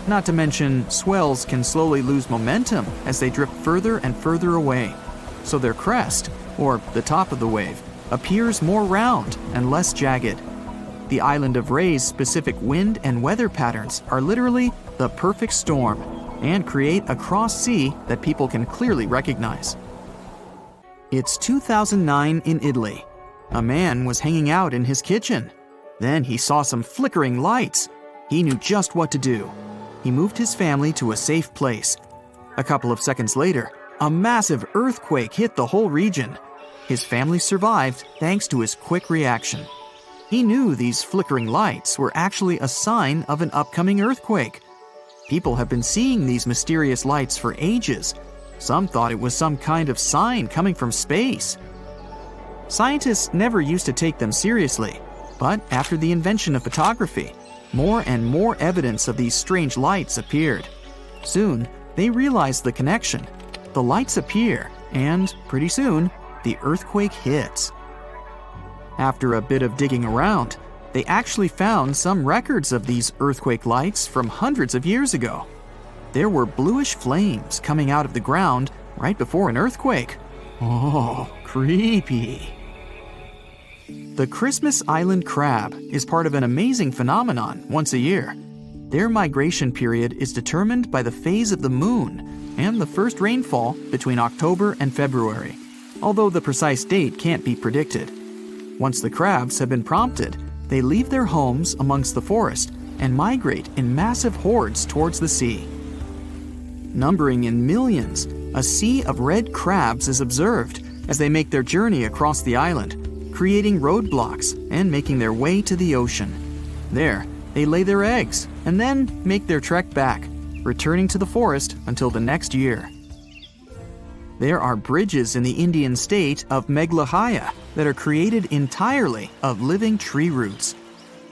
Not to mention, swells can slowly lose momentum as they drift further and further away, so their crest, or the top of the wave, appears more round and less jagged. The island of Ray's specific wind and weather patterns are literally the perfect storm and create a cross sea that people can clearly recognize. It's 2009 in Italy. A man was hanging out in his kitchen. Then he saw some flickering lights. He knew just what to do. He moved his family to a safe place. A couple of seconds later, a massive earthquake hit the whole region. His family survived thanks to his quick reaction. He knew these flickering lights were actually a sign of an upcoming earthquake. People have been seeing these mysterious lights for ages. Some thought it was some kind of sign coming from space. Scientists never used to take them seriously, but after the invention of photography, more and more evidence of these strange lights appeared. Soon, they realized the connection. The lights appear, and pretty soon, the earthquake hits. After a bit of digging around, they actually found some records of these earthquake lights from hundreds of years ago. There were bluish flames coming out of the ground right before an earthquake. Oh, creepy. The Christmas Island crab is part of an amazing phenomenon once a year. Their migration period is determined by the phase of the moon and the first rainfall between October and February, although the precise date can't be predicted. Once the crabs have been prompted, they leave their homes amongst the forest and migrate in massive hordes towards the sea. Numbering in millions, a sea of red crabs is observed as they make their journey across the island, creating roadblocks and making their way to the ocean. There, they lay their eggs and then make their trek back, returning to the forest until the next year. There are bridges in the Indian state of Meghalaya that are created entirely of living tree roots.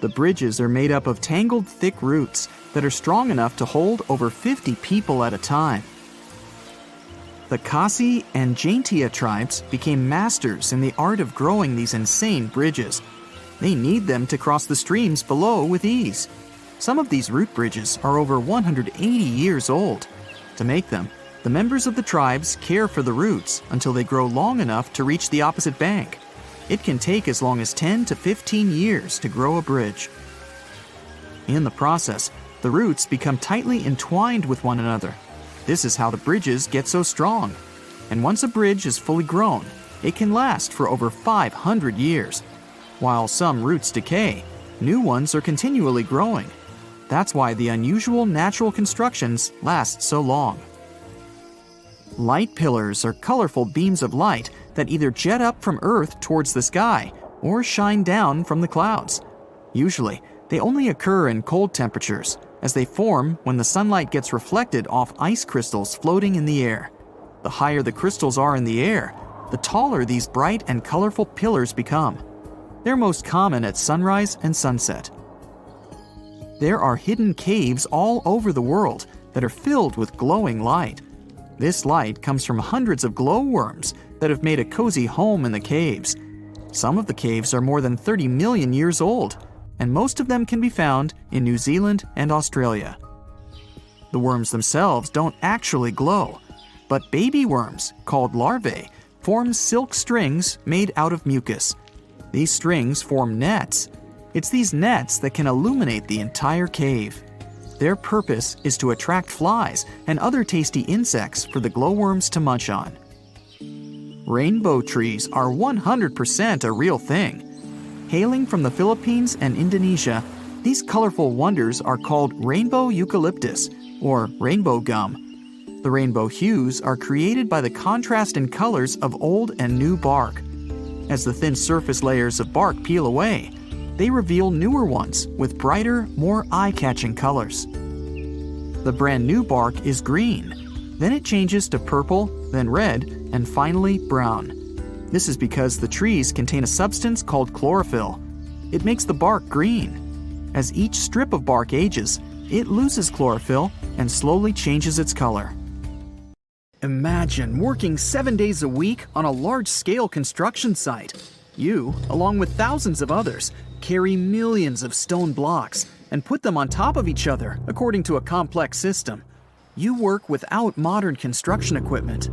The bridges are made up of tangled, thick roots that are strong enough to hold over 50 people at a time. The Khasi and Jaintia tribes became masters in the art of growing these insane bridges. They need them to cross the streams below with ease. Some of these root bridges are over 180 years old. To make them, the members of the tribes care for the roots until they grow long enough to reach the opposite bank. It can take as long as 10 to 15 years to grow a bridge. In the process, the roots become tightly entwined with one another. This is how the bridges get so strong. And once a bridge is fully grown, it can last for over 500 years. While some roots decay, new ones are continually growing. That's why the unusual natural constructions last so long. Light pillars are colorful beams of light that either jet up from Earth towards the sky or shine down from the clouds. Usually, they only occur in cold temperatures, as they form when the sunlight gets reflected off ice crystals floating in the air. The higher the crystals are in the air, the taller these bright and colorful pillars become. They're most common at sunrise and sunset. There are hidden caves all over the world that are filled with glowing light. This light comes from hundreds of glowworms that have made a cozy home in the caves. Some of the caves are more than 30 million years old, and most of them can be found in New Zealand and Australia. The worms themselves don't actually glow, but baby worms, called larvae, form silk strings made out of mucus. These strings form nets. It's these nets that can illuminate the entire cave. Their purpose is to attract flies and other tasty insects for the glowworms to munch on. Rainbow trees are 100% a real thing. Hailing from the Philippines and Indonesia, these colorful wonders are called rainbow eucalyptus, or rainbow gum. The rainbow hues are created by the contrast in colors of old and new bark. As the thin surface layers of bark peel away, they reveal newer ones with brighter, more eye-catching colors. The brand new bark is green. Then it changes to purple, then red, and finally brown. This is because the trees contain a substance called chlorophyll. It makes the bark green. As each strip of bark ages, it loses chlorophyll and slowly changes its color. Imagine working 7 days a week on a large-scale construction site. You, along with thousands of others, carry millions of stone blocks and put them on top of each other according to a complex system. You work without modern construction equipment.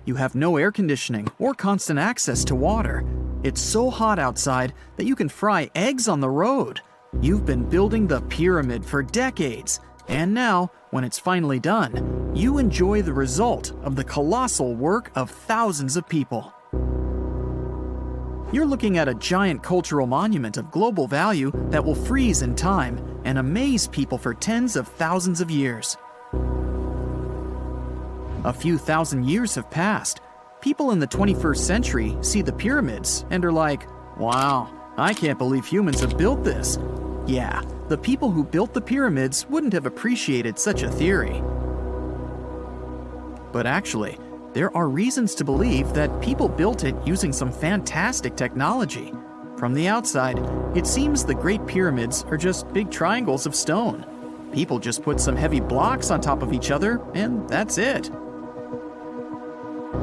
You have no air conditioning or constant access to water. It's so hot outside that you can fry eggs on the road. You've been building the pyramid for decades, and now, when it's finally done, you enjoy the result of the colossal work of thousands of people. You're looking at a giant cultural monument of global value that will freeze in time and amaze people for tens of thousands of years. A few thousand years have passed. People in the 21st century see the pyramids and are like, "Wow, I can't believe humans have built this." Yeah, the people who built the pyramids wouldn't have appreciated such a theory. But actually, there are reasons to believe that people built it using some fantastic technology. From the outside, it seems the Great Pyramids are just big triangles of stone. People just put some heavy blocks on top of each other, and that's it.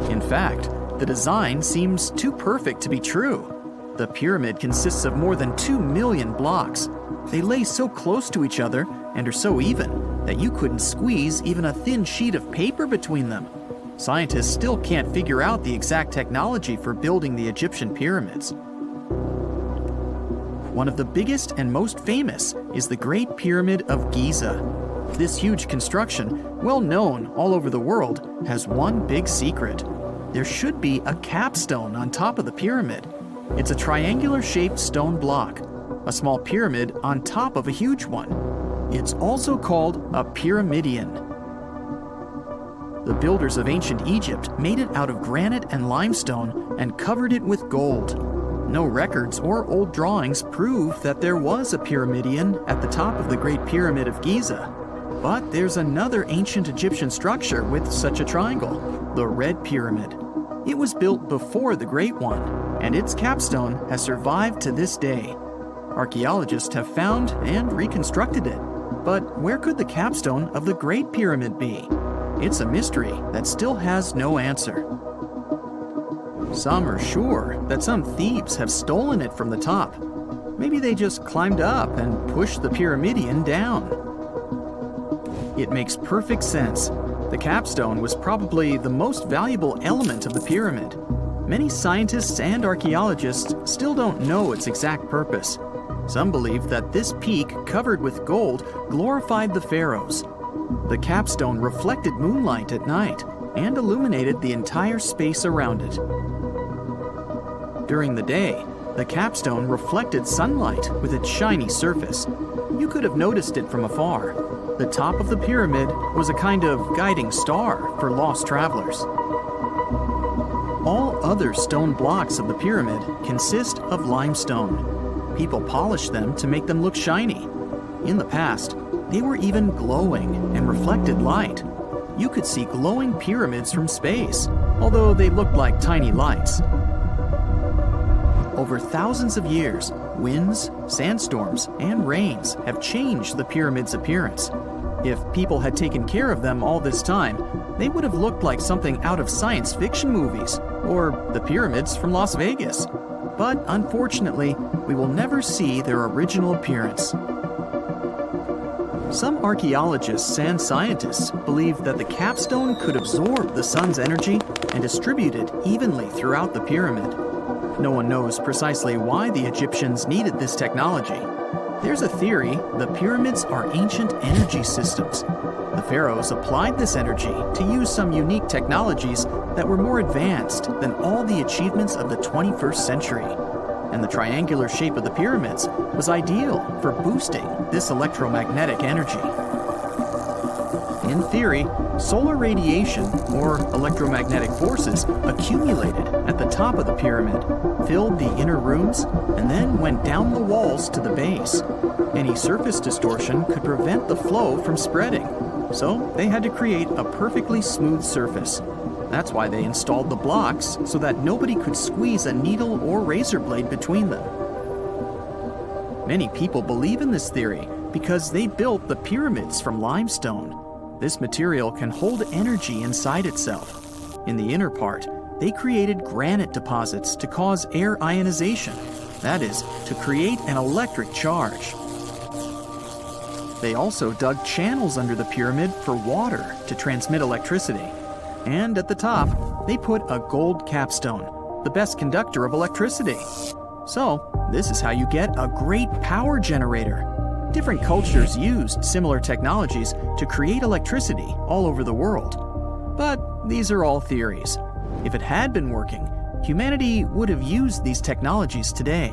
In fact, the design seems too perfect to be true. The pyramid consists of more than 2 million blocks. They lay so close to each other and are so even that you couldn't squeeze even a thin sheet of paper between them. Scientists still can't figure out the exact technology for building the Egyptian pyramids. One of the biggest and most famous is the Great Pyramid of Giza. This huge construction, well known all over the world, has one big secret. There should be a capstone on top of the pyramid. It's a triangular-shaped stone block, a small pyramid on top of a huge one. It's also called a pyramidion. The builders of ancient Egypt made it out of granite and limestone and covered it with gold. No records or old drawings prove that there was a pyramidion at the top of the Great Pyramid of Giza. But there's another ancient Egyptian structure with such a triangle, the Red Pyramid. It was built before the Great One, and its capstone has survived to this day. Archaeologists have found and reconstructed it. But where could the capstone of the Great Pyramid be? It's a mystery that still has no answer. Some are sure that some thieves have stolen it from the top. Maybe they just climbed up and pushed the pyramidion down. It makes perfect sense. The capstone was probably the most valuable element of the pyramid. Many scientists and archaeologists still don't know its exact purpose. Some believe that this peak covered with gold glorified the pharaohs. The capstone reflected moonlight at night and illuminated the entire space around it. During the day, the capstone reflected sunlight with its shiny surface. You could have noticed it from afar. The top of the pyramid was a kind of guiding star for lost travelers. All other stone blocks of the pyramid consist of limestone. People polished them to make them look shiny. In the past, they were even glowing and reflected light. You could see glowing pyramids from space, although they looked like tiny lights. Over thousands of years, winds, sandstorms, and rains have changed the pyramid's appearance. If people had taken care of them all this time, they would have looked like something out of science fiction movies, or the pyramids from Las Vegas. But unfortunately, we will never see their original appearance. Some archaeologists and scientists believe that the capstone could absorb the sun's energy and distribute it evenly throughout the pyramid. no one knows precisely why the Egyptians needed this technology. There's a theory the pyramids are ancient energy systems. The pharaohs applied this energy to use some unique technologies that were more advanced than all the achievements of the 21st century. And the triangular shape of the pyramids was ideal for boosting this electromagnetic energy. In theory, solar radiation, or electromagnetic forces, accumulated at the top of the pyramid, filled the inner rooms, and then went down the walls to the base. Any surface distortion could prevent the flow from spreading, so they had to create a perfectly smooth surface. That's why they installed the blocks so that nobody could squeeze a needle or razor blade between them. Many people believe in this theory because they built the pyramids from limestone. This material can hold energy inside itself. In the inner part, they created granite deposits to cause air ionization, that is, to create an electric charge. They also dug channels under the pyramid for water to transmit electricity. And at the top, they put a gold capstone, the best conductor of electricity. So, this is how you get a great power generator. Different cultures used similar technologies to create electricity all over the world. But these are all theories. If it had been working, humanity would have used these technologies today.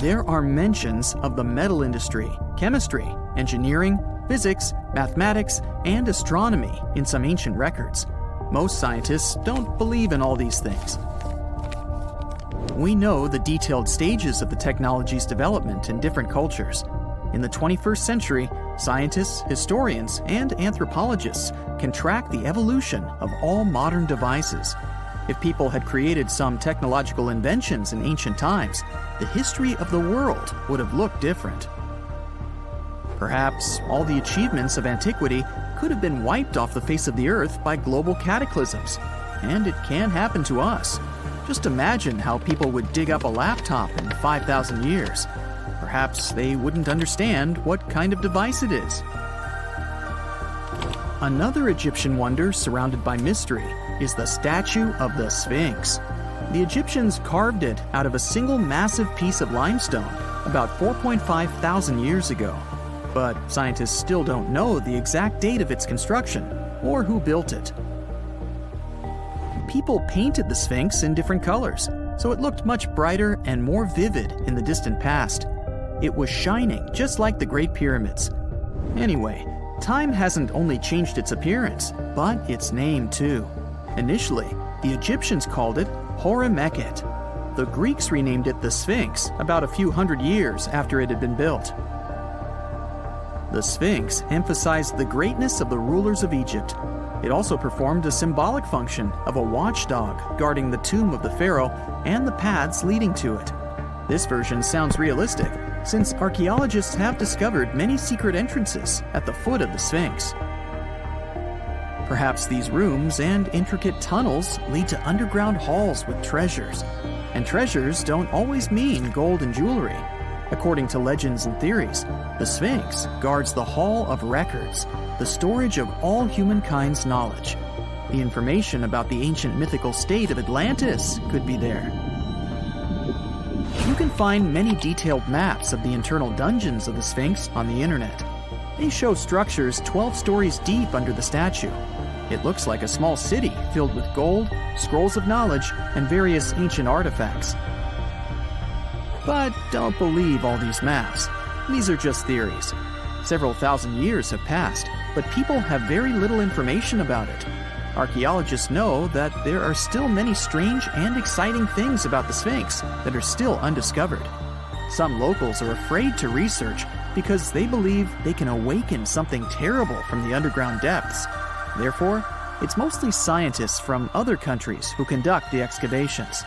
There are mentions of the metal industry, chemistry, engineering, physics, mathematics, and astronomy in some ancient records. Most scientists don't believe in all these things. We know the detailed stages of the technology's development in different cultures. In the 21st century, scientists, historians, and anthropologists can track the evolution of all modern devices. If people had created some technological inventions in ancient times, the history of the world would have looked different. Perhaps all the achievements of antiquity could have been wiped off the face of the earth by global cataclysms, and it can happen to us. Just imagine how people would dig up a laptop in 5,000 years. Perhaps they wouldn't understand what kind of device it is. Another Egyptian wonder surrounded by mystery is the statue of the Sphinx. The Egyptians carved it out of a single massive piece of limestone about 4.5 thousand years ago. But scientists still don't know the exact date of its construction or who built it. People painted the Sphinx in different colors, so it looked much brighter and more vivid in the distant past. It was shining just like the Great Pyramids. Anyway, time hasn't only changed its appearance, but its name too. Initially, the Egyptians called it Hora-Mekhet. The Greeks renamed it the Sphinx about a few hundred years after it had been built. The Sphinx emphasized the greatness of the rulers of Egypt. It also performed a symbolic function of a watchdog guarding the tomb of the pharaoh and the paths leading to it. This version sounds realistic, since archaeologists have discovered many secret entrances at the foot of the Sphinx. Perhaps these rooms and intricate tunnels lead to underground halls with treasures. And treasures don't always mean gold and jewelry. According to legends and theories, the Sphinx guards the Hall of Records, the storage of all humankind's knowledge. The information about the ancient mythical state of Atlantis could be there. You can find many detailed maps of the internal dungeons of the Sphinx on the internet. They show structures 12 stories deep under the statue. It looks like a small city filled with gold, scrolls of knowledge, and various ancient artifacts. But don't believe all these maps. These are just theories. Several thousand years have passed, but people have very little information about it. Archaeologists know that there are still many strange and exciting things about the Sphinx that are still undiscovered. Some locals are afraid to research because they believe they can awaken something terrible from the underground depths. Therefore, it's mostly scientists from other countries who conduct the excavations.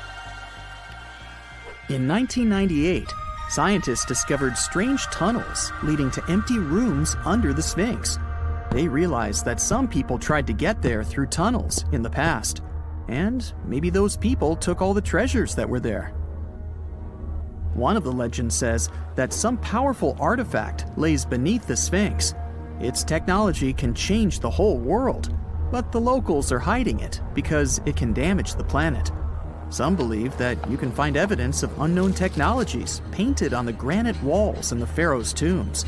In 1998, scientists discovered strange tunnels leading to empty rooms under the Sphinx. They realized that some people tried to get there through tunnels in the past, and maybe those people took all the treasures that were there. One of the legends says that some powerful artifact lays beneath the Sphinx. Its technology can change the whole world, but the locals are hiding it because it can damage the planet. Some believe that you can find evidence of unknown technologies painted on the granite walls in the pharaohs' tombs.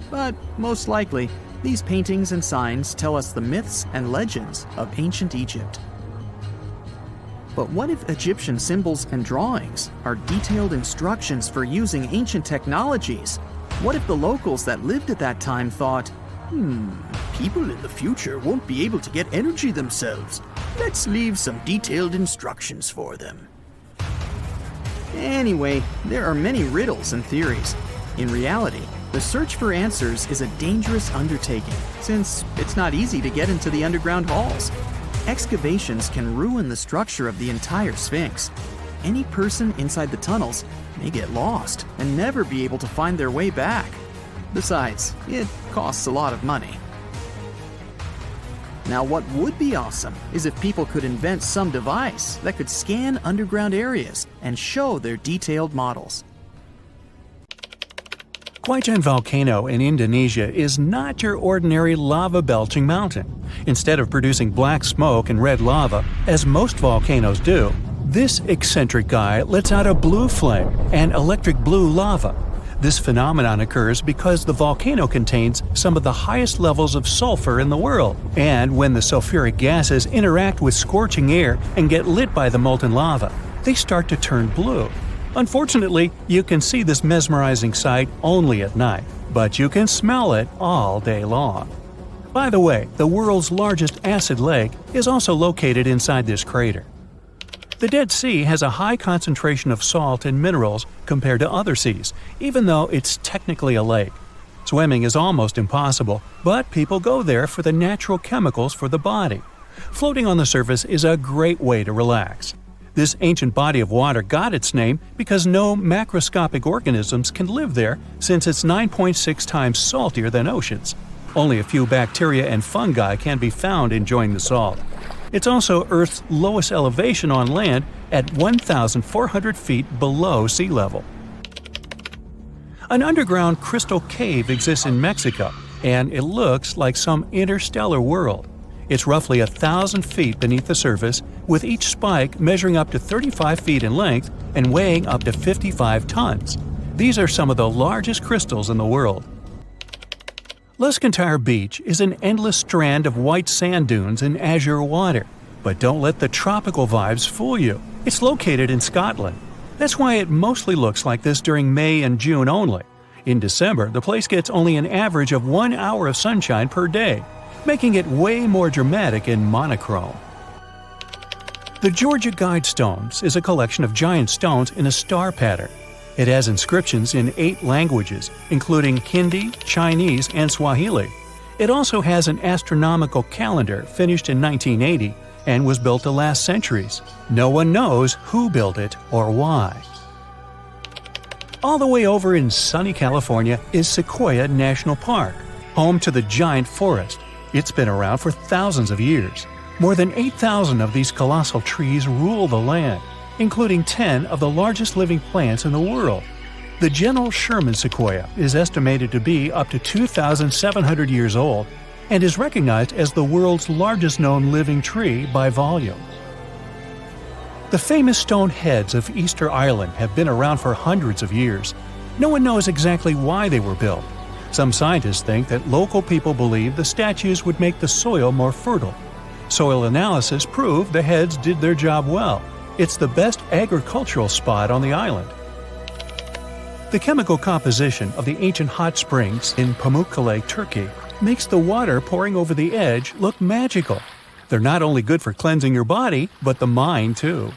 But most likely, these paintings and signs tell us the myths and legends of ancient Egypt. But what if Egyptian symbols and drawings are detailed instructions for using ancient technologies? What if the locals that lived at that time thought, people in the future won't be able to get energy themselves. Let's leave some detailed instructions for them. Anyway, there are many riddles and theories. In reality, the search for answers is a dangerous undertaking, since it's not easy to get into the underground halls. Excavations can ruin the structure of the entire Sphinx. Any person inside the tunnels may get lost and never be able to find their way back. Besides, it costs a lot of money. Now, what would be awesome is if people could invent some device that could scan underground areas and show their detailed models.
Huaychan volcano in Indonesia is not your ordinary lava-belching mountain. Instead of producing black smoke and red lava, as most volcanoes do, this eccentric guy lets out a blue flame and electric blue lava. This phenomenon occurs because the volcano contains some of the highest levels of sulfur in the world, and when the sulfuric gases interact with scorching air and get lit by the molten lava, they start to turn blue. Unfortunately, you can see this mesmerizing sight only at night, but you can smell it all day long. By the way, the world's largest acid lake is also located inside this crater. The Dead Sea has a high concentration of salt and minerals compared to other seas, even though it's technically a lake. Swimming is almost impossible, but people go there for the natural chemicals for the body. Floating on the surface is a great way to relax. This ancient body of water got its name because no macroscopic organisms can live there since it's 9.6 times saltier than oceans. Only a few bacteria and fungi can be found enjoying the salt. It's also Earth's lowest elevation on land at 1,400 feet below sea level. An underground crystal cave exists in Mexico, and it looks like some interstellar world. It's roughly 1,000 feet beneath the surface, with each spike measuring up to 35 feet in length and weighing up to 55 tons. These are some of the largest crystals in the world. Luscantire Beach is an endless strand of white sand dunes and azure water. But don't let the tropical vibes fool you. It's located in Scotland. That's why it mostly looks like this during May and June only. In December, the place gets only an average of 1 hour of sunshine per day, making it way more dramatic and monochrome. The Georgia Guidestones is a collection of giant stones in a star pattern. It has inscriptions in 8 languages, including Hindi, Chinese, and Swahili. It also has an astronomical calendar finished in 1980 and was built to last centuries. No one knows who built it or why. All the way over in sunny California is Sequoia National Park, home to the giant forest. It's been around for thousands of years. More than 8,000 of these colossal trees rule the land, including 10 of the largest living plants in the world. The General Sherman sequoia is estimated to be up to 2,700 years old and is recognized as the world's largest known living tree by volume. The famous stone heads of Easter Island have been around for hundreds of years. No one knows exactly why they were built. Some scientists think that local people believe the statues would make the soil more fertile. Soil analysis proved the heads did their job well. It's the best agricultural spot on the island. The chemical composition of the ancient hot springs in Pamukkale, Turkey, makes the water pouring over the edge look magical. They're not only good for cleansing your body, but the mind too.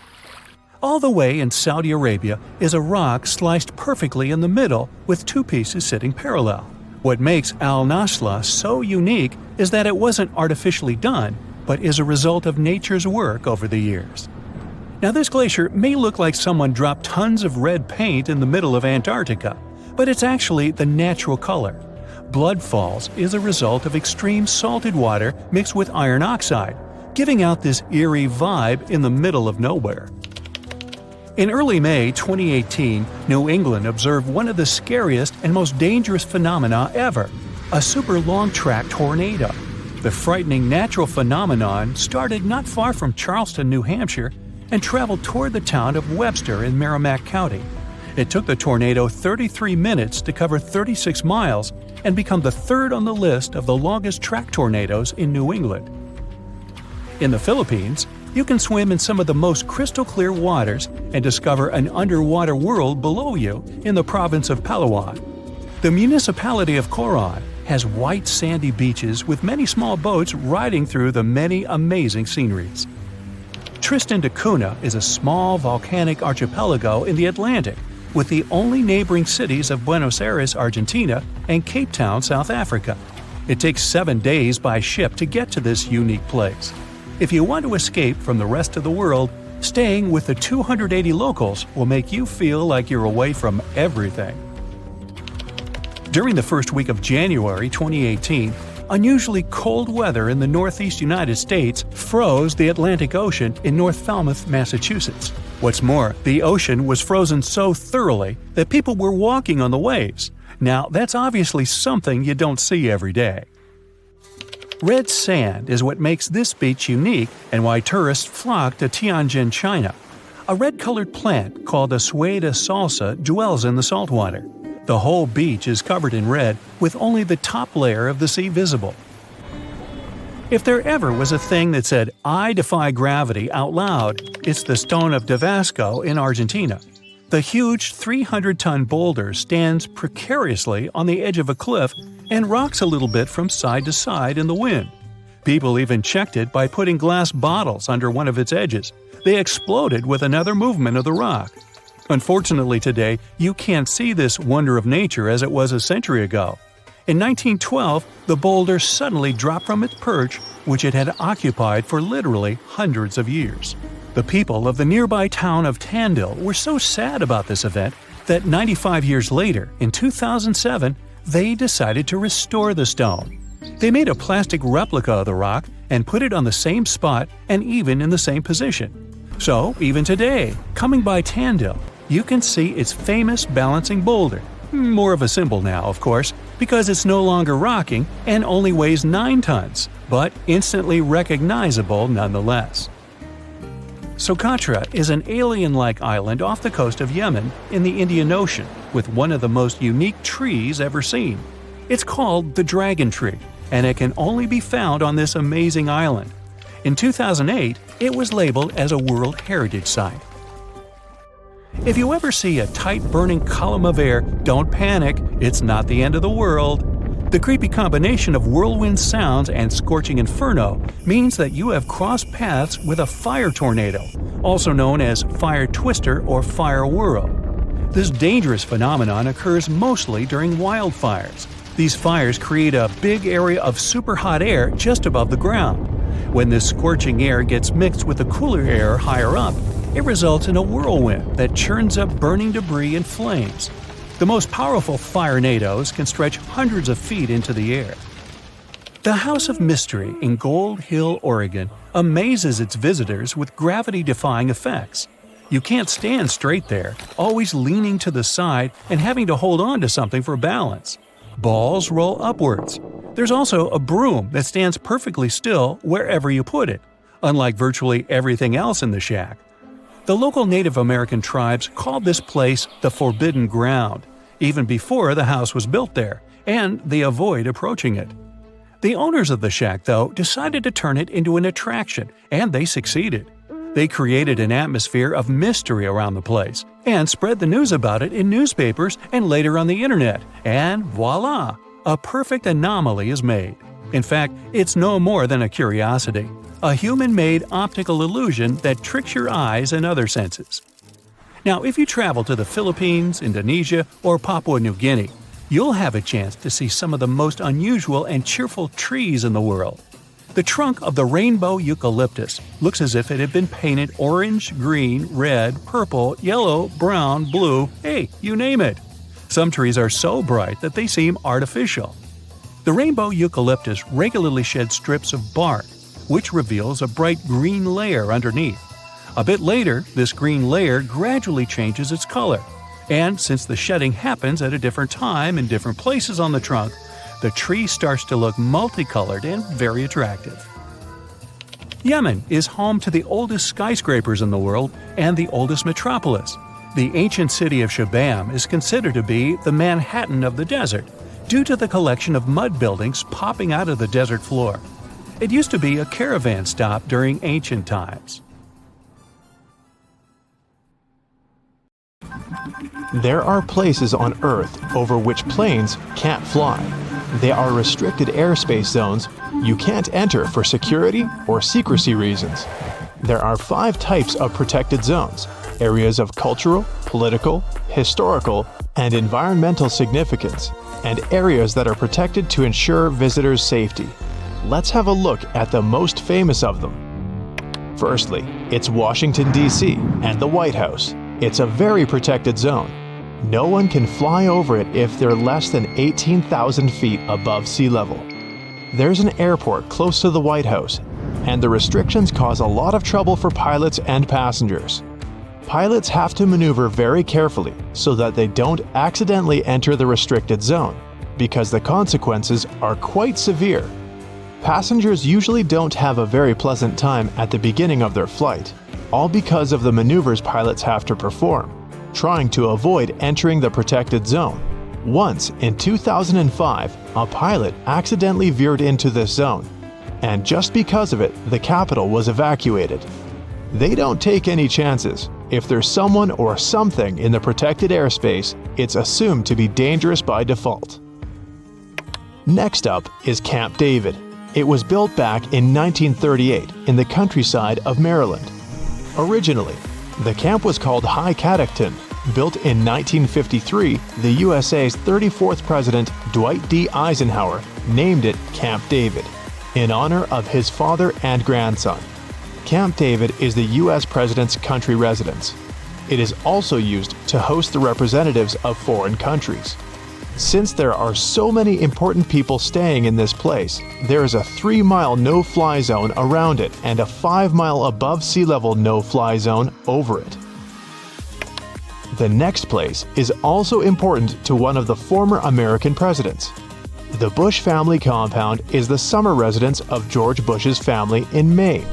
All the way in Saudi Arabia is a rock sliced perfectly in the middle with 2 pieces sitting parallel. What makes Al Nasla so unique is that it wasn't artificially done, but is a result of nature's work over the years. Now, this glacier may look like someone dropped tons of red paint in the middle of Antarctica, but it's actually the natural color. Blood Falls is a result of extreme salted water mixed with iron oxide, giving out this eerie vibe in the middle of nowhere. In early May 2018, New England observed one of the scariest and most dangerous phenomena ever, a super long-track tornado. The frightening natural phenomenon started not far from Charleston, New Hampshire, and traveled toward the town of Webster in Merrimack County. It took the tornado 33 minutes to cover 36 miles and become the third on the list of the longest track tornadoes in New England. In the Philippines, you can swim in some of the most crystal-clear waters and discover an underwater world below you in the province of Palawan. The municipality of Coron has white sandy beaches with many small boats riding through the many amazing sceneries. Tristan da Cunha is a small volcanic archipelago in the Atlantic, with the only neighboring cities of Buenos Aires, Argentina, and Cape Town, South Africa. It takes 7 days by ship to get to this unique place. If you want to escape from the rest of the world, staying with the 280 locals will make you feel like you're away from everything. During the first week of January 2018, unusually cold weather in the northeast United States froze the Atlantic Ocean in North Falmouth, Massachusetts. What's more, the ocean was frozen so thoroughly that people were walking on the waves. Now, that's obviously something you don't see every day. Red sand is what makes this beach unique and why tourists flock to Tianjin, China. A red-colored plant called a sueda salsa dwells in the saltwater. The whole beach is covered in red, with only the top layer of the sea visible. If there ever was a thing that said, "I defy gravity" out loud, it's the stone of Tabasco in Argentina. The huge 300-ton boulder stands precariously on the edge of a cliff and rocks a little bit from side to side in the wind. People even checked it by putting glass bottles under one of its edges. They exploded with another movement of the rock. Unfortunately today, you can't see this wonder of nature as it was a century ago. In 1912, the boulder suddenly dropped from its perch, which it had occupied for literally hundreds of years. The people of the nearby town of Tandil were so sad about this event that 95 years later, in 2007, they decided to restore the stone. They made a plastic replica of the rock and put it on the same spot and even in the same position. So, even today, coming by Tandil, you can see its famous balancing boulder. More of a symbol now, of course, because it's no longer rocking and only weighs 9 tons, but instantly recognizable nonetheless. Socotra is an alien-like island off the coast of Yemen in the Indian Ocean with one of the most unique trees ever seen. It's called the dragon tree, and it can only be found on this amazing island. In 2008, it was labeled as a World Heritage Site. If you ever see a tight burning column of air, don't panic, it's not the end of the world. The creepy combination of whirlwind sounds and scorching inferno means that you have crossed paths with a fire tornado, also known as fire twister or fire whirl. This dangerous phenomenon occurs mostly during wildfires. These fires create a big area of super hot air just above the ground. When this scorching air gets mixed with the cooler air higher up, it results in a whirlwind that churns up burning debris and flames. The most powerful firenadoes can stretch hundreds of feet into the air. The House of Mystery in Gold Hill, Oregon, amazes its visitors with gravity-defying effects. You can't stand straight there, always leaning to the side and having to hold on to something for balance. Balls roll upwards. There's also a broom that stands perfectly still wherever you put it, unlike virtually everything else in the shack. The local Native American tribes called this place the Forbidden Ground, even before the house was built there, and they avoid approaching it. The owners of the shack, though, decided to turn it into an attraction, and they succeeded. They created an atmosphere of mystery around the place, and spread the news about it in newspapers and later on the internet, and voila! A perfect anomaly is made. In fact, it's no more than a curiosity. A human-made optical illusion that tricks your eyes and other senses. Now, if you travel to the Philippines, Indonesia, or Papua New Guinea, you'll have a chance to see some of the most unusual and cheerful trees in the world. The trunk of the rainbow eucalyptus looks as if it had been painted orange, green, red, purple, yellow, brown, blue, hey, you name it. Some trees are so bright that they seem artificial. The rainbow eucalyptus regularly sheds strips of bark, which reveals a bright green layer underneath. A bit later, this green layer gradually changes its color, and since the shedding happens at a different time in different places on the trunk, the tree starts to look multicolored and very attractive. Yemen is home to the oldest skyscrapers in the world and the oldest metropolis. The ancient city of Shabam is considered to be the Manhattan of the desert, due to the collection of mud buildings popping out of the desert floor. It used to be a caravan stop during ancient times.
There are places on Earth over which planes can't fly. They are restricted airspace zones you can't enter for security or secrecy reasons. There are 5 types of protected zones: areas of cultural, political, historical, and environmental significance, and areas that are protected to ensure visitors' safety. Let's have a look at the most famous of them. Firstly, it's Washington, D.C. and the White House. It's a very protected zone. No one can fly over it if they're less than 18,000 feet above sea level. There's an airport close to the White House, and the restrictions cause a lot of trouble for pilots and passengers. Pilots have to maneuver very carefully so that they don't accidentally enter the restricted zone, because the consequences are quite severe. Passengers usually don't have a very pleasant time at the beginning of their flight, all because of the maneuvers pilots have to perform, trying to avoid entering the protected zone. Once, in 2005, a pilot accidentally veered into this zone, and just because of it, the capital was evacuated. They don't take any chances. If there's someone or something in the protected airspace, it's assumed to be dangerous by default. Next up is Camp David. It was built back in 1938 in the countryside of Maryland. Originally, the camp was called High Catoctin. Built in 1953, the USA's 34th President, Dwight D. Eisenhower, named it Camp David, in honor of his father and grandson. Camp David is the U.S. President's country residence. It is also used to host the representatives of foreign countries. Since there are so many important people staying in this place, there is a 3-mile no-fly zone around it and a 5-mile above sea level no-fly zone over it. The next place is also important to one of the former American presidents. The Bush family compound is the summer residence of George Bush's family in Maine.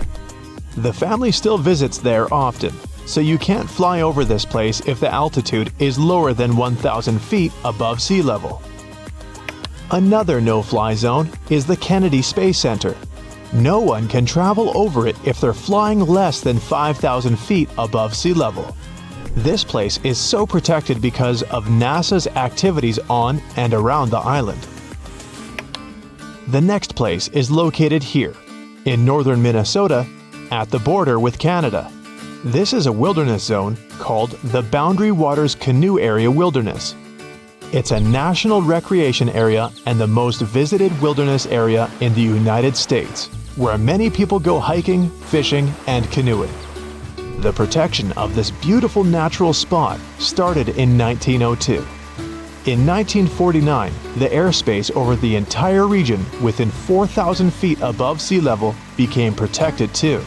The family still visits there often, so you can't fly over this place if the altitude is lower than 1,000 feet above sea level. Another no-fly zone is the Kennedy Space Center. No one can travel over it if they're flying less than 5,000 feet above sea level. This place is so protected because of NASA's activities on and around the island. The next place is located here, in northern Minnesota, at the border with Canada. This is a wilderness zone called the Boundary Waters Canoe Area Wilderness. It's a national recreation area and the most visited wilderness area in the United States, where many people go hiking, fishing, and canoeing. The protection of this beautiful natural spot started in 1902. In 1949, the airspace over the entire region within 4,000 feet above sea level became protected too.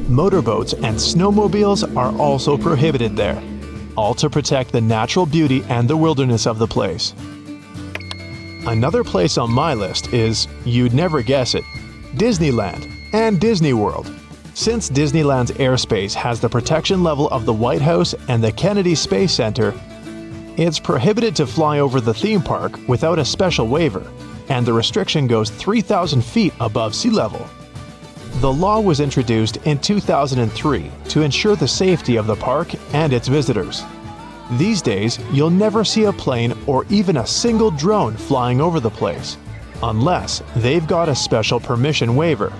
Motorboats and snowmobiles are also prohibited there, all to protect the natural beauty and the wilderness of the place. Another place on my list is, you'd never guess it, Disneyland and Disney World. Since Disneyland's airspace has the protection level of the White House and the Kennedy Space Center, it's prohibited to fly over the theme park without a special waiver, and the restriction goes 3,000 feet above sea level. The law was introduced in 2003 to ensure the safety of the park and its visitors. These days, you'll never see a plane or even a single drone flying over the place, unless they've got a special permission waiver.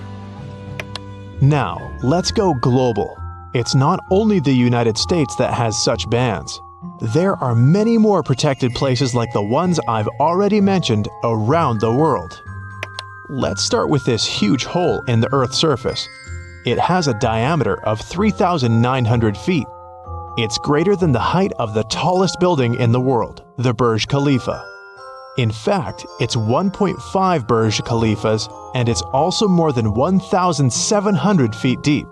Now, let's go global. It's not only the United States that has such bans. There are many more protected places like the ones I've already mentioned around the world. Let's start with this huge hole in the Earth's surface. It has a diameter of 3,900 feet. It's greater than the height of the tallest building in the world, the Burj Khalifa. In fact, it's 1.5 Burj Khalifas, and it's also more than 1,700 feet deep,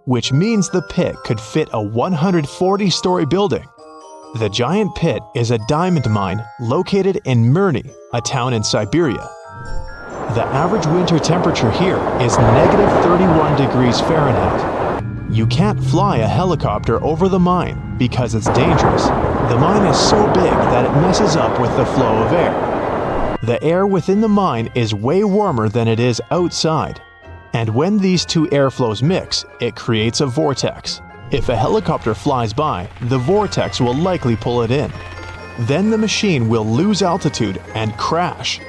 which means the pit could fit a 140-story building. The giant pit is a diamond mine located in Mirny, a town in Siberia. The average winter temperature here is negative 31 degrees Fahrenheit. You can't fly a helicopter over the mine because it's dangerous. The mine is so big that it messes up with the flow of air. The air within the mine is way warmer than it is outside. And when these two airflows mix, it creates a vortex. If a helicopter flies by, the vortex will likely pull it in. Then the machine will lose altitude and crash.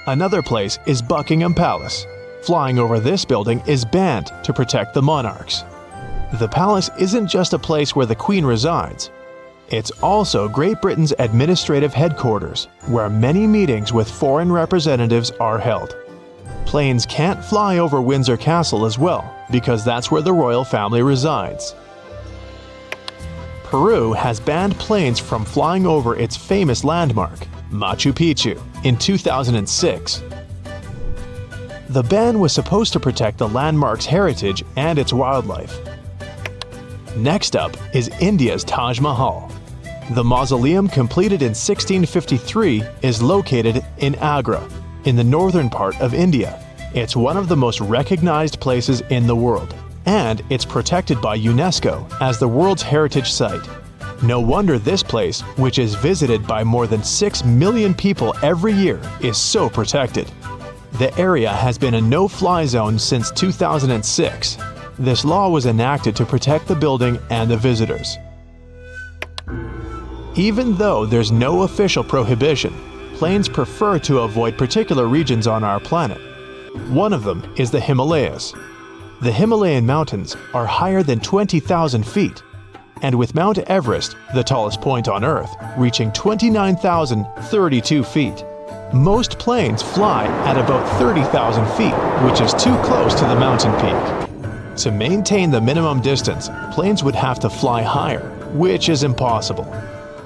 Another place is Buckingham Palace. Flying over this building is banned to protect the monarchs. The palace isn't just a place where the Queen resides. It's also Great Britain's administrative headquarters, where many meetings with foreign representatives are held. Planes can't fly over Windsor Castle as well, because that's where the royal family resides. Peru has banned planes from flying over its famous landmark, Machu Picchu, in 2006. The ban was supposed to protect the landmark's heritage and its wildlife. Next up is India's Taj Mahal. The mausoleum, completed in 1653, is located in Agra, in the northern part of India. It's one of the most recognized places in the world, and it's protected by UNESCO as the World Heritage Site. No wonder this place, which is visited by more than 6 million people every year, is so protected. The area has been a no-fly zone since 2006. This law was enacted to protect the building and the visitors. Even though there's no official prohibition, planes prefer to avoid particular regions on our planet. One of them is the Himalayas. The Himalayan mountains are higher than 20,000 feet, and with Mount Everest, the tallest point on Earth, reaching 29,032 feet. Most planes fly at about 30,000 feet, which is too close to the mountain peak. To maintain the minimum distance, planes would have to fly higher, which is impossible.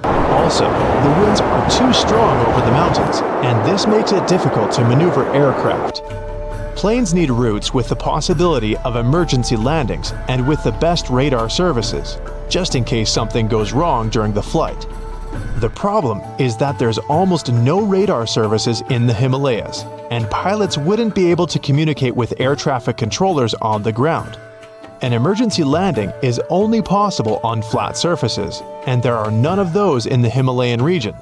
Also, the winds are too strong over the mountains, and this makes it difficult to maneuver aircraft. Planes need routes with the possibility of emergency landings and with the best radar services, just in case something goes wrong during the flight. The problem is that there's almost no radar services in the Himalayas, and pilots wouldn't be able to communicate with air traffic controllers on the ground. An emergency landing is only possible on flat surfaces, and there are none of those in the Himalayan region.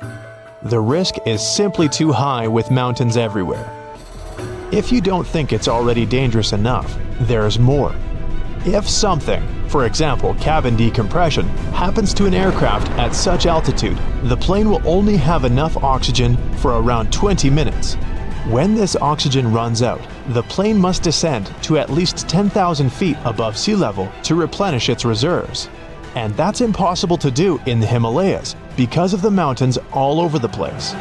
The risk is simply too high with mountains everywhere. If you don't think it's already dangerous enough, there's more. If something, for example cabin decompression, happens to an aircraft at such altitude, the plane will only have enough oxygen for around 20 minutes. When this oxygen runs out, the plane must descend to at least 10,000 feet above sea level to replenish its reserves. And that's impossible to do in the Himalayas because of the mountains all over the place.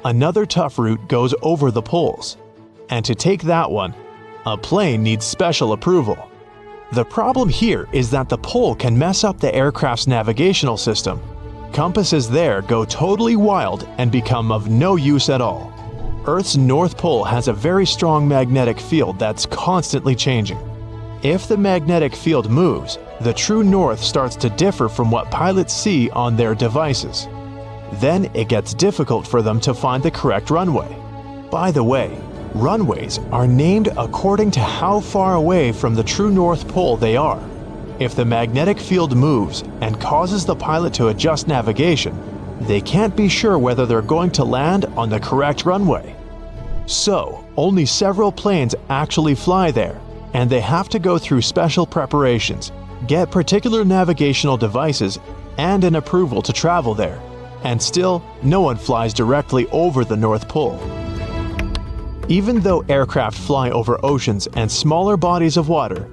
Another tough route goes over the poles. And to take that one, a plane needs special approval. The problem here is that the pole can mess up the aircraft's navigational system. Compasses there go totally wild and become of no use at all. Earth's North Pole has a very strong magnetic field that's constantly changing. If the magnetic field moves, the true north starts to differ from what pilots see on their devices. Then it gets difficult for them to find the correct runway. By the way, runways are named according to how far away from the true North Pole they are. If the magnetic field moves and causes the pilot to adjust navigation, they can't be sure whether they're going to land on the correct runway. So, only several planes actually fly there, and they have to go through special preparations, get particular navigational devices, and an approval to travel there. And still, no one flies directly over the North Pole. Even though aircraft fly over oceans and smaller bodies of water,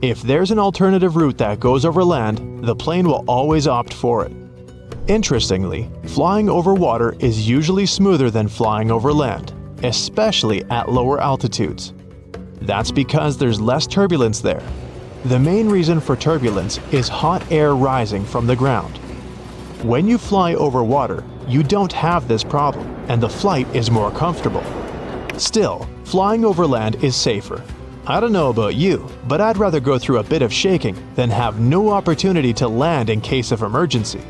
if there's an alternative route that goes over land, the plane will always opt for it. Interestingly, flying over water is usually smoother than flying over land, especially at lower altitudes. That's because there's less turbulence there. The main reason for turbulence is hot air rising from the ground. When you fly over water, you don't have this problem, and the flight is more comfortable. Still, flying over land is safer. I don't know about you, but I'd rather go through a bit of shaking than have no opportunity to land in case of emergency.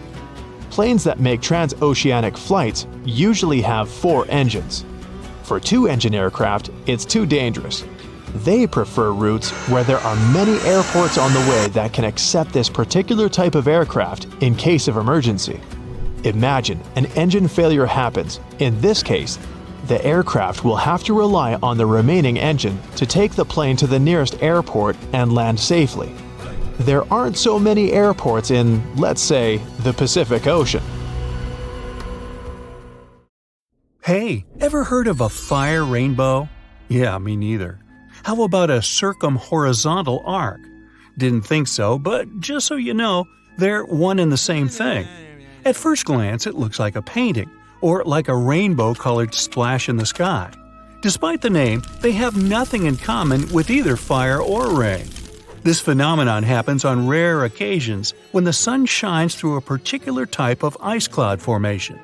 Planes that make transoceanic flights usually have 4 engines. For two-engine aircraft, it's too dangerous. They prefer routes where there are many airports on the way that can accept this particular type of aircraft in case of emergency. Imagine an engine failure happens. In this case, the aircraft will have to rely on the remaining engine to take the plane to the nearest airport and land safely. There aren't so many airports in, let's say, the Pacific Ocean.
Hey, ever heard of a fire rainbow? Yeah, me neither. How about a circumhorizontal arc? Didn't think so, but just so you know, they're one and the same thing. At first glance, it looks like a painting, or like a rainbow-colored splash in the sky. Despite the name, they have nothing in common with either fire or rain. This phenomenon happens on rare occasions when the sun shines through a particular type of ice cloud formation.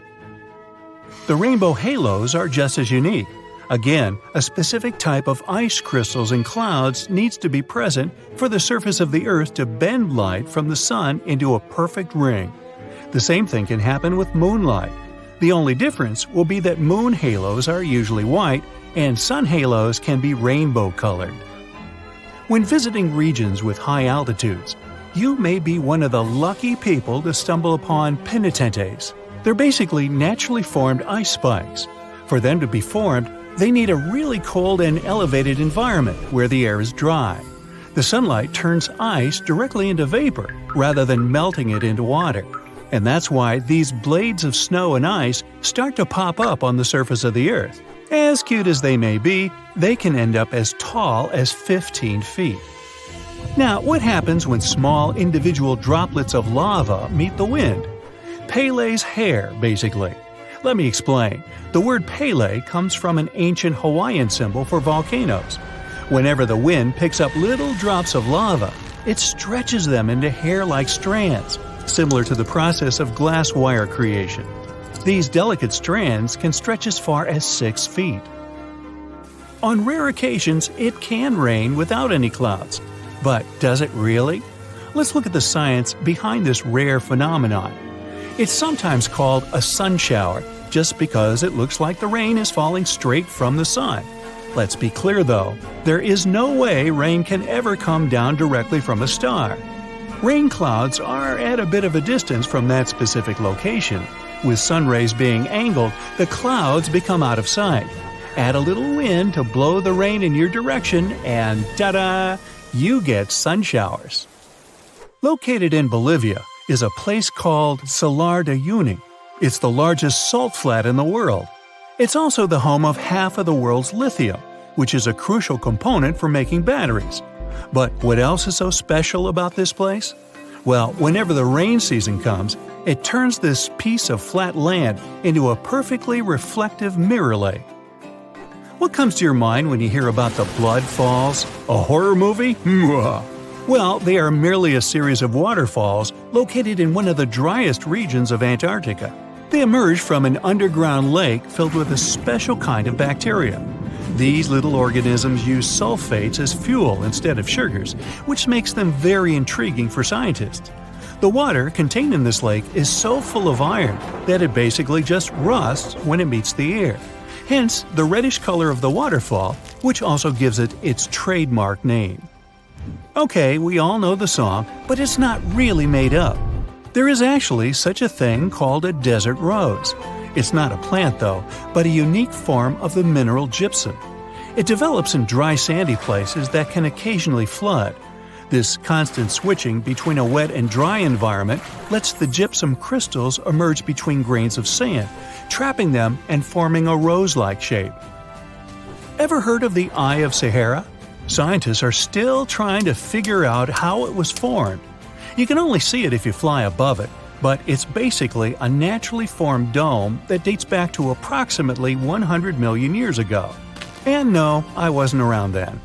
The rainbow halos are just as unique. Again, a specific type of ice crystals in clouds needs to be present for the surface of the Earth to bend light from the sun into a perfect ring. The same thing can happen with moonlight. The only difference will be that moon halos are usually white and sun halos can be rainbow-colored. When visiting regions with high altitudes, you may be one of the lucky people to stumble upon penitentes. They're basically naturally formed ice spikes. For them to be formed, they need a really cold and elevated environment where the air is dry. The sunlight turns ice directly into vapor rather than melting it into water. And that's why these blades of snow and ice start to pop up on the surface of the Earth. As cute as they may be, they can end up as tall as 15 feet. Now, what happens when small individual droplets of lava meet the wind? Pele's hair, basically. Let me explain. The word Pele comes from an ancient Hawaiian symbol for volcanoes. Whenever the wind picks up little drops of lava, it stretches them into hair-like strands, similar to the process of glass wire creation. These delicate strands can stretch as far as 6 feet. On rare occasions, it can rain without any clouds. But does it really? Let's look at the science behind this rare phenomenon. It's sometimes called a sun shower, just because it looks like the rain is falling straight from the sun. Let's be clear though, there is no way rain can ever come down directly from a star. Rain clouds are at a bit of a distance from that specific location. With sun rays being angled, the clouds become out of sight. Add a little wind to blow the rain in your direction and ta-da! You get sun showers. Located in Bolivia is a place called Salar de Uyuni. It's the largest salt flat in the world. It's also the home of half of the world's lithium, which is a crucial component for making batteries. But what else is so special about this place? Well, whenever the rain season comes, it turns this piece of flat land into a perfectly reflective mirror lake. What comes to your mind when you hear about the Blood Falls? A horror movie? Well, they are merely a series of waterfalls located in one of the driest regions of Antarctica. They emerge from an underground lake filled with a special kind of bacteria. These little organisms use sulfates as fuel instead of sugars, which makes them very intriguing for scientists. The water contained in this lake is so full of iron that it basically just rusts when it meets the air. Hence, the reddish color of the waterfall, which also gives it its trademark name. Okay, we all know the song, but it's not really made up. There is actually such a thing called a desert rose. It's not a plant though, but a unique form of the mineral gypsum. It develops in dry sandy places that can occasionally flood. This constant switching between a wet and dry environment lets the gypsum crystals emerge between grains of sand, trapping them and forming a rose-like shape. Ever heard of the Eye of Sahara? Scientists are still trying to figure out how it was formed. You can only see it if you fly above it, but it's basically a naturally formed dome that dates back to approximately 100 million years ago. And no, I wasn't around then.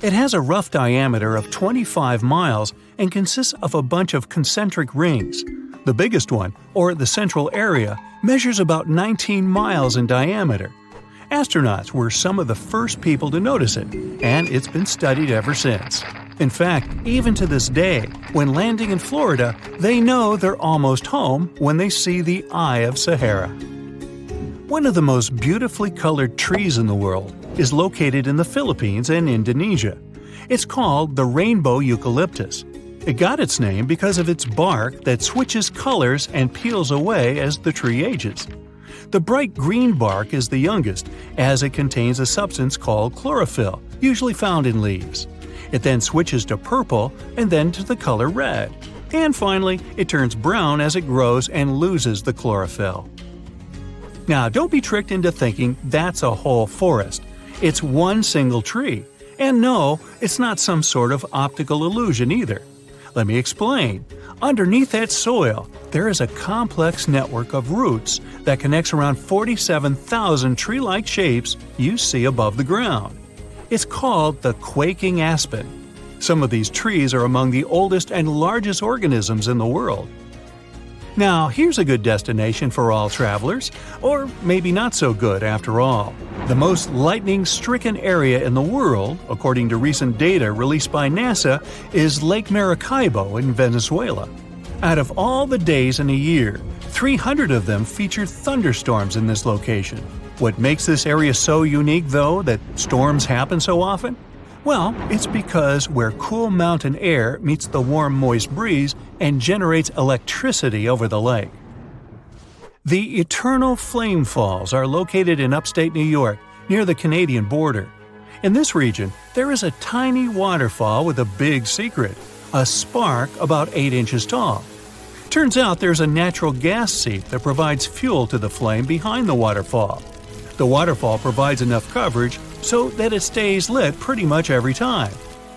It has a rough diameter of 25 miles and consists of a bunch of concentric rings. The biggest one, or the central area, measures about 19 miles in diameter. Astronauts were some of the first people to notice it, and it's been studied ever since. In fact, even to this day, when landing in Florida, they know they're almost home when they see the Eye of Sahara. One of the most beautifully colored trees in the world is located in the Philippines and Indonesia. It's called the rainbow eucalyptus. It got its name because of its bark that switches colors and peels away as the tree ages. The bright green bark is the youngest, as it contains a substance called chlorophyll, usually found in leaves. It then switches to purple and then to the color red. And finally, it turns brown as it grows and loses the chlorophyll. Now, don't be tricked into thinking that's a whole forest. It's one single tree. And no, it's not some sort of optical illusion either. Let me explain. Underneath that soil, there is a complex network of roots that connects around 47,000 tree-like shapes you see above the ground. It's called the quaking aspen. Some of these trees are among the oldest and largest organisms in the world. Now, here's a good destination for all travelers, or maybe not so good after all. The most lightning-stricken area in the world, according to recent data released by NASA, is Lake Maracaibo in Venezuela. Out of all the days in a year, 300 of them feature thunderstorms in this location. What makes this area so unique, though, that storms happen so often? Well, it's because where cool mountain air meets the warm, moist breeze and generates electricity over the lake. The Eternal Flame Falls are located in upstate New York, near the Canadian border. In this region, there is a tiny waterfall with a big secret, a spark about 8 inches tall. Turns out there's a natural gas seep that provides fuel to the flame behind the waterfall. The waterfall provides enough coverage so that it stays lit pretty much every time.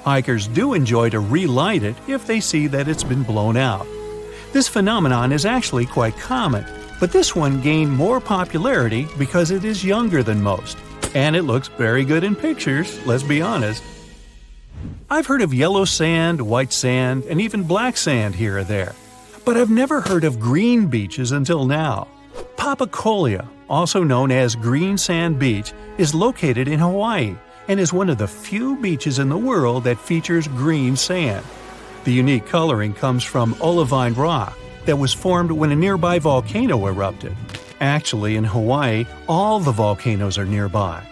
Hikers do enjoy to relight it if they see that it's been blown out. This phenomenon is actually quite common, but this one gained more popularity because it is younger than most. And it looks very good in pictures, let's be honest. I've heard of yellow sand, white sand, and even black sand here or there. But I've never heard of green beaches until now. Papacolia, also known as Green Sand Beach, is located in Hawaii and is one of the few beaches in the world that features green sand. The unique coloring comes from olivine rock that was formed when a nearby volcano erupted. Actually, in Hawaii, all the volcanoes are nearby.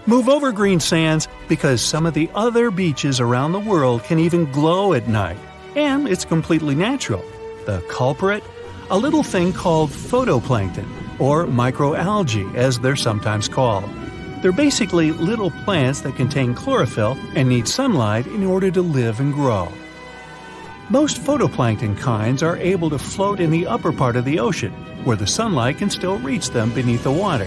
Move over green sands because some of the other beaches around the world can even glow at night, and it's completely natural. The culprit? A little thing called photoplankton, or microalgae as they're sometimes called. They're basically little plants that contain chlorophyll and need sunlight in order to live and grow. Most photoplankton kinds are able to float in the upper part of the ocean, where the sunlight can still reach them beneath the water.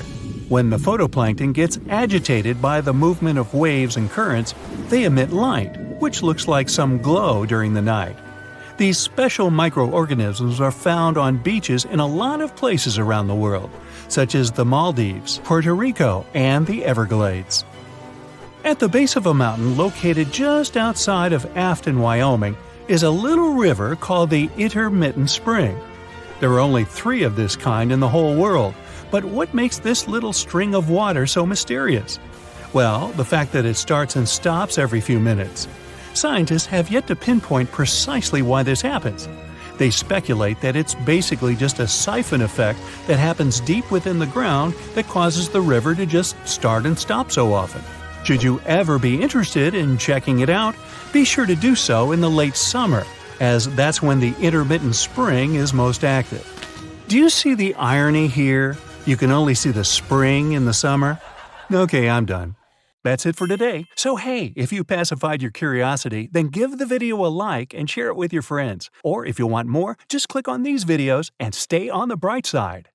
When the photoplankton gets agitated by the movement of waves and currents, they emit light, which looks like some glow during the night. These special microorganisms are found on beaches in a lot of places around the world, such as the Maldives, Puerto Rico, and the Everglades. At the base of a mountain located just outside of Afton, Wyoming, is a little river called the Intermittent Spring. There are only 3 of this kind in the whole world, but what makes this little string of water so mysterious? Well, the fact that it starts and stops every few minutes. Scientists have yet to pinpoint precisely why this happens. They speculate that it's basically just a siphon effect that happens deep within the ground that causes the river to just start and stop so often. Should you ever be interested in checking it out, be sure to do so in the late summer, as that's when the intermittent spring is most active. Do you see the irony here? You can only see the spring in the summer? Okay, I'm done. That's it for today. So hey, if you pacified your curiosity, then give the video a like and share it with your friends. Or if you want more, just click on these videos and stay on the bright side.